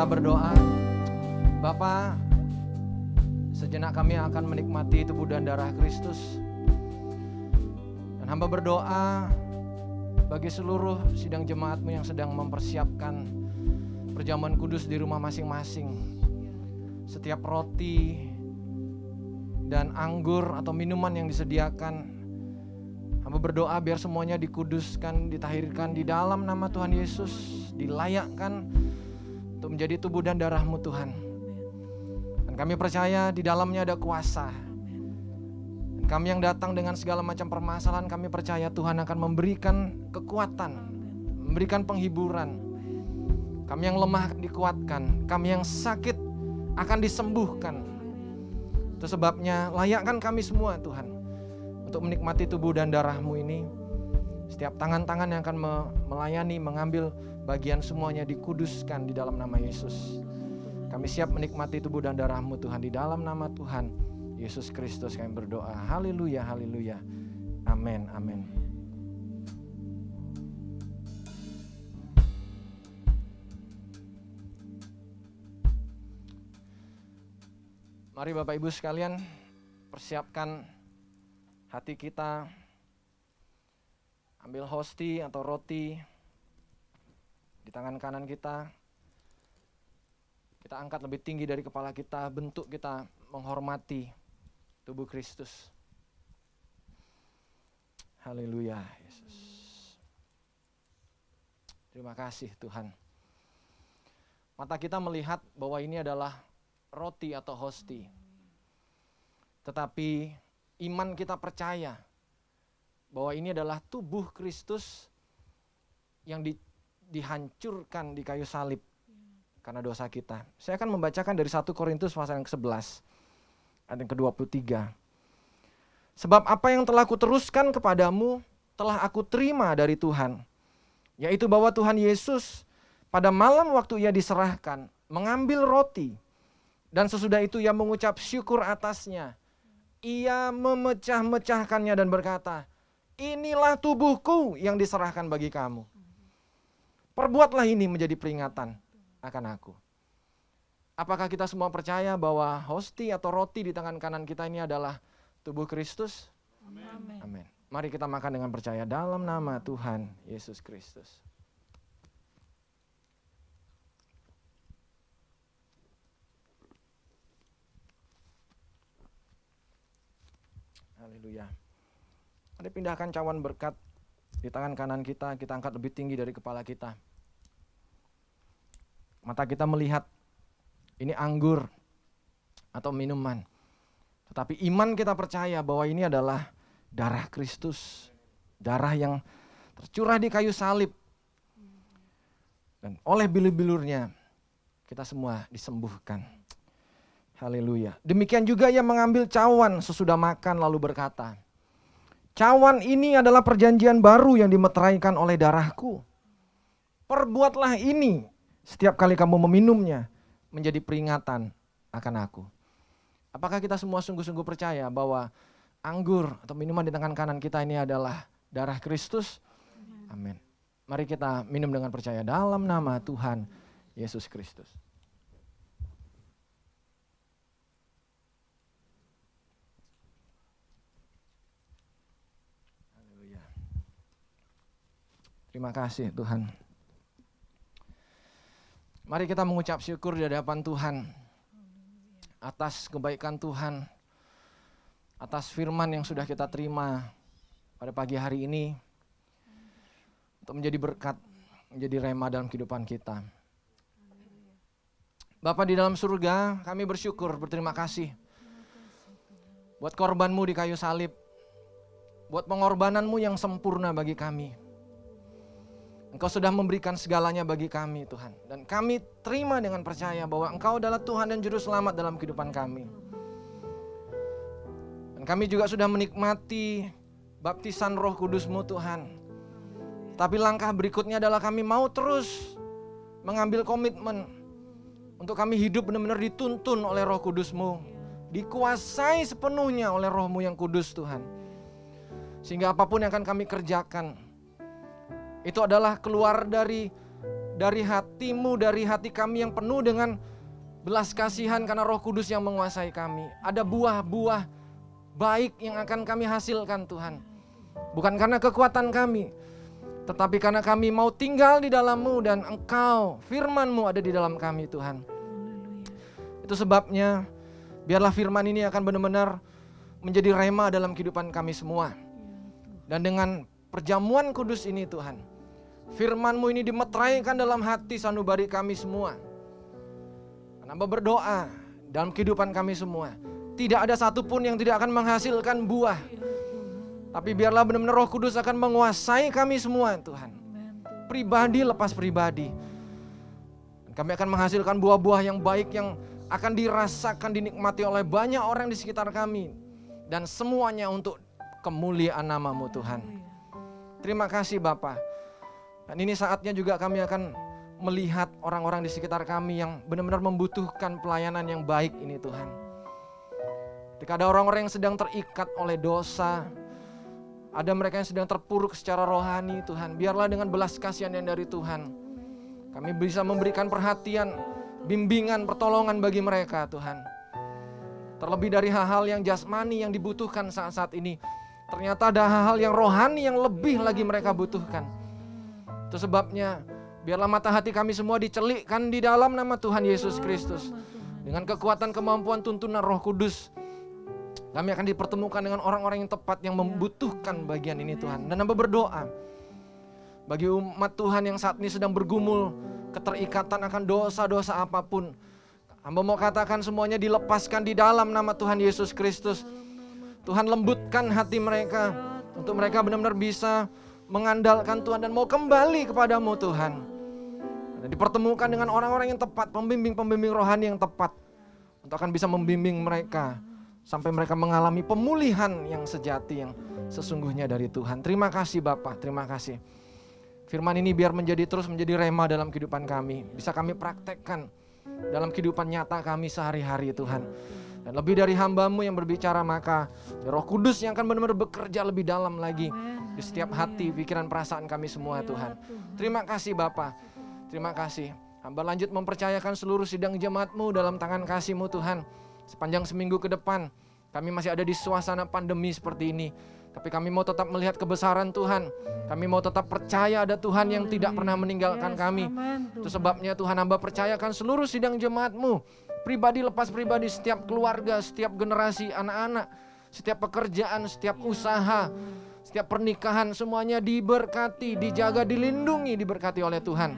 Berdoa. Bapa, sejenak kami akan menikmati tubuh dan darah Kristus. Dan hamba berdoa bagi seluruh sidang jemaat-Mu yang sedang mempersiapkan perjamuan kudus di rumah masing-masing. Setiap roti dan anggur atau minuman yang disediakan, hamba berdoa biar semuanya dikuduskan, ditahirkan di dalam nama Tuhan Yesus, dilayakkan untuk menjadi tubuh dan darah-Mu Tuhan. Dan kami percaya di dalamnya ada kuasa. Dan kami yang datang dengan segala macam permasalahan, kami percaya Tuhan akan memberikan kekuatan, memberikan penghiburan. Kami yang lemah akan dikuatkan, kami yang sakit akan disembuhkan. Itu sebabnya layakkan kami semua Tuhan untuk menikmati tubuh dan darah-Mu ini. Setiap tangan-tangan yang akan melayani, mengambil bagian semuanya dikuduskan di dalam nama Yesus. Kami siap menikmati tubuh dan darah-Mu Tuhan, di dalam nama Tuhan Yesus Kristus kami berdoa. Haleluya, haleluya. Amin, amin. Mari Bapak Ibu sekalian, persiapkan hati kita. Ambil hosti atau roti di tangan kanan kita. Kita angkat lebih tinggi dari kepala kita, bentuk kita menghormati tubuh Kristus. Haleluya, Yesus. Terima kasih Tuhan. Mata kita melihat bahwa ini adalah roti atau hosti. Tetapi iman kita percaya bahwa ini adalah tubuh Kristus yang dihancurkan di kayu salib karena dosa kita. Saya akan membacakan dari 1 Korintus pasal yang ke-11 ayat yang ke-23. Sebab apa yang telah kuteruskan kepadamu telah aku terima dari Tuhan, yaitu bahwa Tuhan Yesus pada malam waktu Ia diserahkan mengambil roti, dan sesudah itu Ia mengucap syukur atasnya. Ia memecah-mecahkannya dan berkata, inilah tubuhku yang diserahkan bagi kamu. Perbuatlah ini menjadi peringatan akan aku. Apakah kita semua percaya bahwa hosti atau roti di tangan kanan kita ini adalah tubuh Kristus? Amin. Amin. Mari kita makan dengan percaya dalam nama Tuhan Yesus Kristus. Haleluya. Mari pindahkan cawan berkat di tangan kanan kita, kita angkat lebih tinggi dari kepala kita. Mata kita melihat ini anggur atau minuman. Tetapi iman kita percaya bahwa ini adalah darah Kristus. Darah yang tercurah di kayu salib. Dan oleh bilur-bilurnya kita semua disembuhkan. Haleluya. Demikian juga Ia mengambil cawan sesudah makan lalu berkata, cawan ini adalah perjanjian baru yang dimeteraikan oleh darahku. Perbuatlah ini setiap kali kamu meminumnya menjadi peringatan akan aku. Apakah kita semua sungguh-sungguh percaya bahwa anggur atau minuman di tangan kanan kita ini adalah darah Kristus? Amin. Mari kita minum dengan percaya dalam nama Tuhan Yesus Kristus. Haleluya. Terima kasih Tuhan. Mari kita mengucap syukur di hadapan Tuhan atas kebaikan Tuhan, atas firman yang sudah kita terima pada pagi hari ini untuk menjadi berkat, menjadi rema dalam kehidupan kita. Bapa di dalam surga, kami bersyukur, berterima kasih buat korban-Mu di kayu salib, buat pengorbanan-Mu yang sempurna bagi kami. Engkau sudah memberikan segalanya bagi kami Tuhan. Dan kami terima dengan percaya bahwa Engkau adalah Tuhan dan Juru Selamat dalam kehidupan kami. Dan kami juga sudah menikmati baptisan Roh Kudus-Mu Tuhan. Tapi langkah berikutnya adalah kami mau terus mengambil komitmen untuk kami hidup benar-benar dituntun oleh Roh Kudus-Mu. Dikuasai sepenuhnya oleh Roh-Mu yang kudus Tuhan. Sehingga apapun yang akan kami kerjakan, itu adalah keluar dari hati-Mu, dari hati kami yang penuh dengan belas kasihan karena Roh Kudus yang menguasai kami. Ada buah-buah baik yang akan kami hasilkan Tuhan. Bukan karena kekuatan kami, Tetapi karena kami mau tinggal di dalam-Mu dan Engkau, firman-Mu ada di dalam kami Tuhan. Itu sebabnya biarlah firman ini akan benar-benar menjadi rema dalam kehidupan kami semua. Dan dengan perjamuan kudus ini Tuhan, firman-Mu ini dimeteraikan dalam hati sanubari kami semua. Hamba berdoa dalam kehidupan kami semua, tidak ada satupun yang tidak akan menghasilkan buah. Tapi biarlah benar-benar Roh Kudus akan menguasai kami semua Tuhan. Pribadi lepas pribadi. Kami akan menghasilkan buah-buah yang baik yang akan dirasakan, dinikmati oleh banyak orang di sekitar kami. Dan semuanya untuk kemuliaan nama-Mu Tuhan. Terima kasih Bapa. Dan ini saatnya juga kami akan melihat orang-orang di sekitar kami yang benar-benar membutuhkan pelayanan yang baik ini Tuhan. Ketika ada orang-orang yang sedang terikat oleh dosa, ada mereka yang sedang terpuruk secara rohani Tuhan, biarlah dengan belas kasihan yang dari Tuhan, kami bisa memberikan perhatian, bimbingan, pertolongan bagi mereka Tuhan. Terlebih dari hal-hal yang jasmani yang dibutuhkan saat-saat ini, ternyata ada hal-hal yang rohani yang lebih lagi mereka butuhkan. Itu sebabnya biarlah mata hati kami semua dicelikkan di dalam nama Tuhan Yesus Kristus. Dengan kekuatan kemampuan tuntunan Roh Kudus, kami akan dipertemukan dengan orang-orang yang tepat yang membutuhkan bagian ini Tuhan. Dan hamba berdoa bagi umat Tuhan yang saat ini sedang bergumul keterikatan akan dosa-dosa apapun. Hamba mau katakan semuanya dilepaskan di dalam nama Tuhan Yesus Kristus. Tuhan lembutkan hati mereka untuk mereka benar-benar bisa mengandalkan Tuhan dan mau kembali kepadamu Tuhan. Dan dipertemukan dengan orang-orang yang tepat, pembimbing-pembimbing rohani yang tepat untuk akan bisa membimbing mereka sampai mereka mengalami pemulihan yang sejati, yang sesungguhnya dari Tuhan. Terima kasih Bapa, terima kasih. Firman ini biar terus menjadi rema dalam kehidupan kami. Bisa kami praktekkan dalam kehidupan nyata kami sehari-hari Tuhan. Dan lebih dari hamba-Mu yang berbicara, maka Roh Kudus yang akan benar-benar bekerja lebih dalam lagi di setiap hati, pikiran, perasaan kami semua Tuhan. Terima kasih Bapa, terima kasih. Hamba lanjut mempercayakan seluruh sidang jemaat-Mu dalam tangan kasih-Mu Tuhan. Sepanjang seminggu ke depan, kami masih ada di suasana pandemi seperti ini. Tapi kami mau tetap melihat kebesaran Tuhan. Kami mau tetap percaya ada Tuhan yang tidak pernah meninggalkan kami. Itu sebabnya Tuhan hamba percayakan seluruh sidang jemaat-Mu, pribadi lepas pribadi, setiap keluarga, setiap generasi anak-anak, setiap pekerjaan, setiap usaha, setiap pernikahan, semuanya diberkati, dijaga, dilindungi, diberkati oleh Tuhan.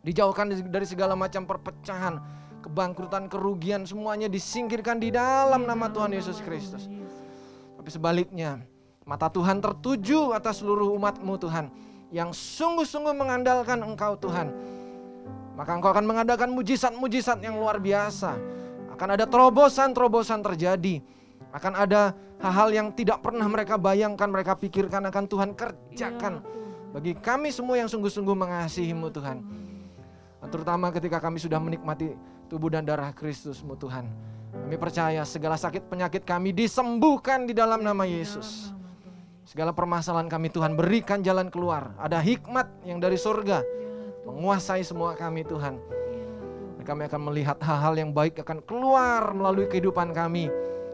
Dijauhkan dari segala macam perpecahan, kebangkrutan, kerugian, semuanya disingkirkan di dalam nama Tuhan Yesus Kristus. Tapi sebaliknya, mata Tuhan tertuju atas seluruh umat-Mu Tuhan, yang sungguh-sungguh mengandalkan Engkau Tuhan. Maka Engkau akan mengadakan mujizat-mujizat yang luar biasa. Akan ada terobosan-terobosan terjadi. Akan ada hal-hal yang tidak pernah mereka bayangkan, mereka pikirkan, akan Tuhan kerjakan bagi kami semua yang sungguh-sungguh mengasihi-Mu Tuhan. Dan terutama ketika kami sudah menikmati tubuh dan darah Kristus-Mu Tuhan, kami percaya segala sakit penyakit kami disembuhkan di dalam nama Yesus. Segala permasalahan kami Tuhan berikan jalan keluar. Ada hikmat yang dari surga menguasai semua kami Tuhan. Dan kami akan melihat hal-hal yang baik akan keluar melalui kehidupan kami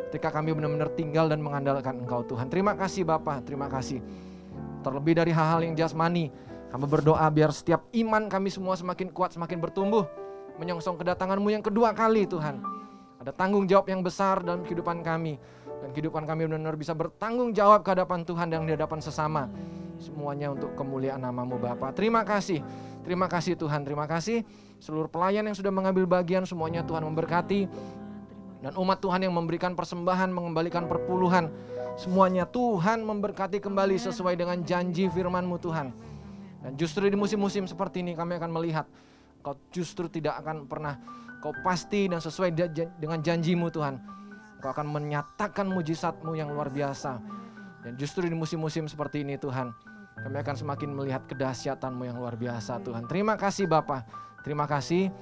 ketika kami benar-benar tinggal dan mengandalkan Engkau Tuhan. Terima kasih Bapa, terima kasih. Terlebih dari hal-hal yang jasmani, kami berdoa biar setiap iman kami semua semakin kuat, semakin bertumbuh, menyongsong kedatangan-Mu yang kedua kali Tuhan. Ada tanggung jawab yang besar dalam kehidupan kami. Dan kehidupan kami benar-benar bisa bertanggung jawab ke hadapan Tuhan dan di hadapan sesama. Semuanya untuk kemuliaan nama-Mu Bapa. Terima kasih Tuhan, terima kasih. Seluruh pelayan yang sudah mengambil bagian, semuanya Tuhan memberkati. Dan umat Tuhan yang memberikan persembahan, mengembalikan perpuluhan, semuanya Tuhan memberkati kembali sesuai dengan janji firman-Mu Tuhan. Dan justru di musim-musim seperti ini kami akan melihat Kau justru tidak akan pernah, Kau pasti dan sesuai dengan janji-Mu Tuhan. Kau akan menyatakan mujizat-Mu yang luar biasa. Dan justru di musim-musim seperti ini Tuhan, kami akan semakin melihat kedahsyatan-Mu yang luar biasa Tuhan. Terima kasih Bapa, terima kasih.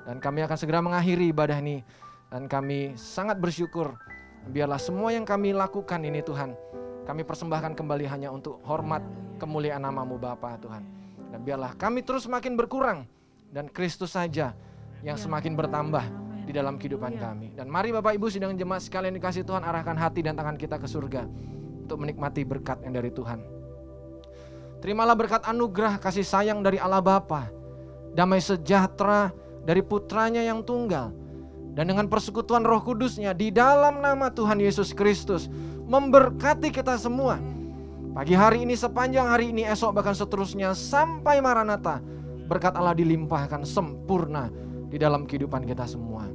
Dan kami akan segera mengakhiri ibadah ini. Dan kami sangat bersyukur, biarlah semua yang kami lakukan ini Tuhan, kami persembahkan kembali hanya untuk hormat kemuliaan nama-Mu Bapa Tuhan. Dan biarlah kami terus semakin berkurang, dan Kristus saja yang semakin bertambah di dalam kehidupan kami. Dan mari Bapak Ibu sidang jemaat sekalian dikasih Tuhan, arahkan hati dan tangan kita ke surga untuk menikmati berkat yang dari Tuhan. Terimalah berkat anugerah kasih sayang dari Allah Bapa, damai sejahtera dari putranya yang tunggal, dan dengan persekutuan Roh Kudusnya di dalam nama Tuhan Yesus Kristus memberkati kita semua. Pagi hari ini, sepanjang hari ini, esok bahkan seterusnya sampai Maranatha, berkat Allah dilimpahkan sempurna di dalam kehidupan kita semua.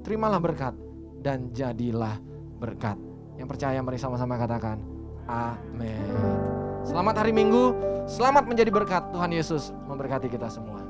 Terimalah berkat dan jadilah berkat. Yang percaya mari sama-sama katakan amin. Selamat hari Minggu, selamat menjadi berkat. Tuhan Yesus memberkati kita semua.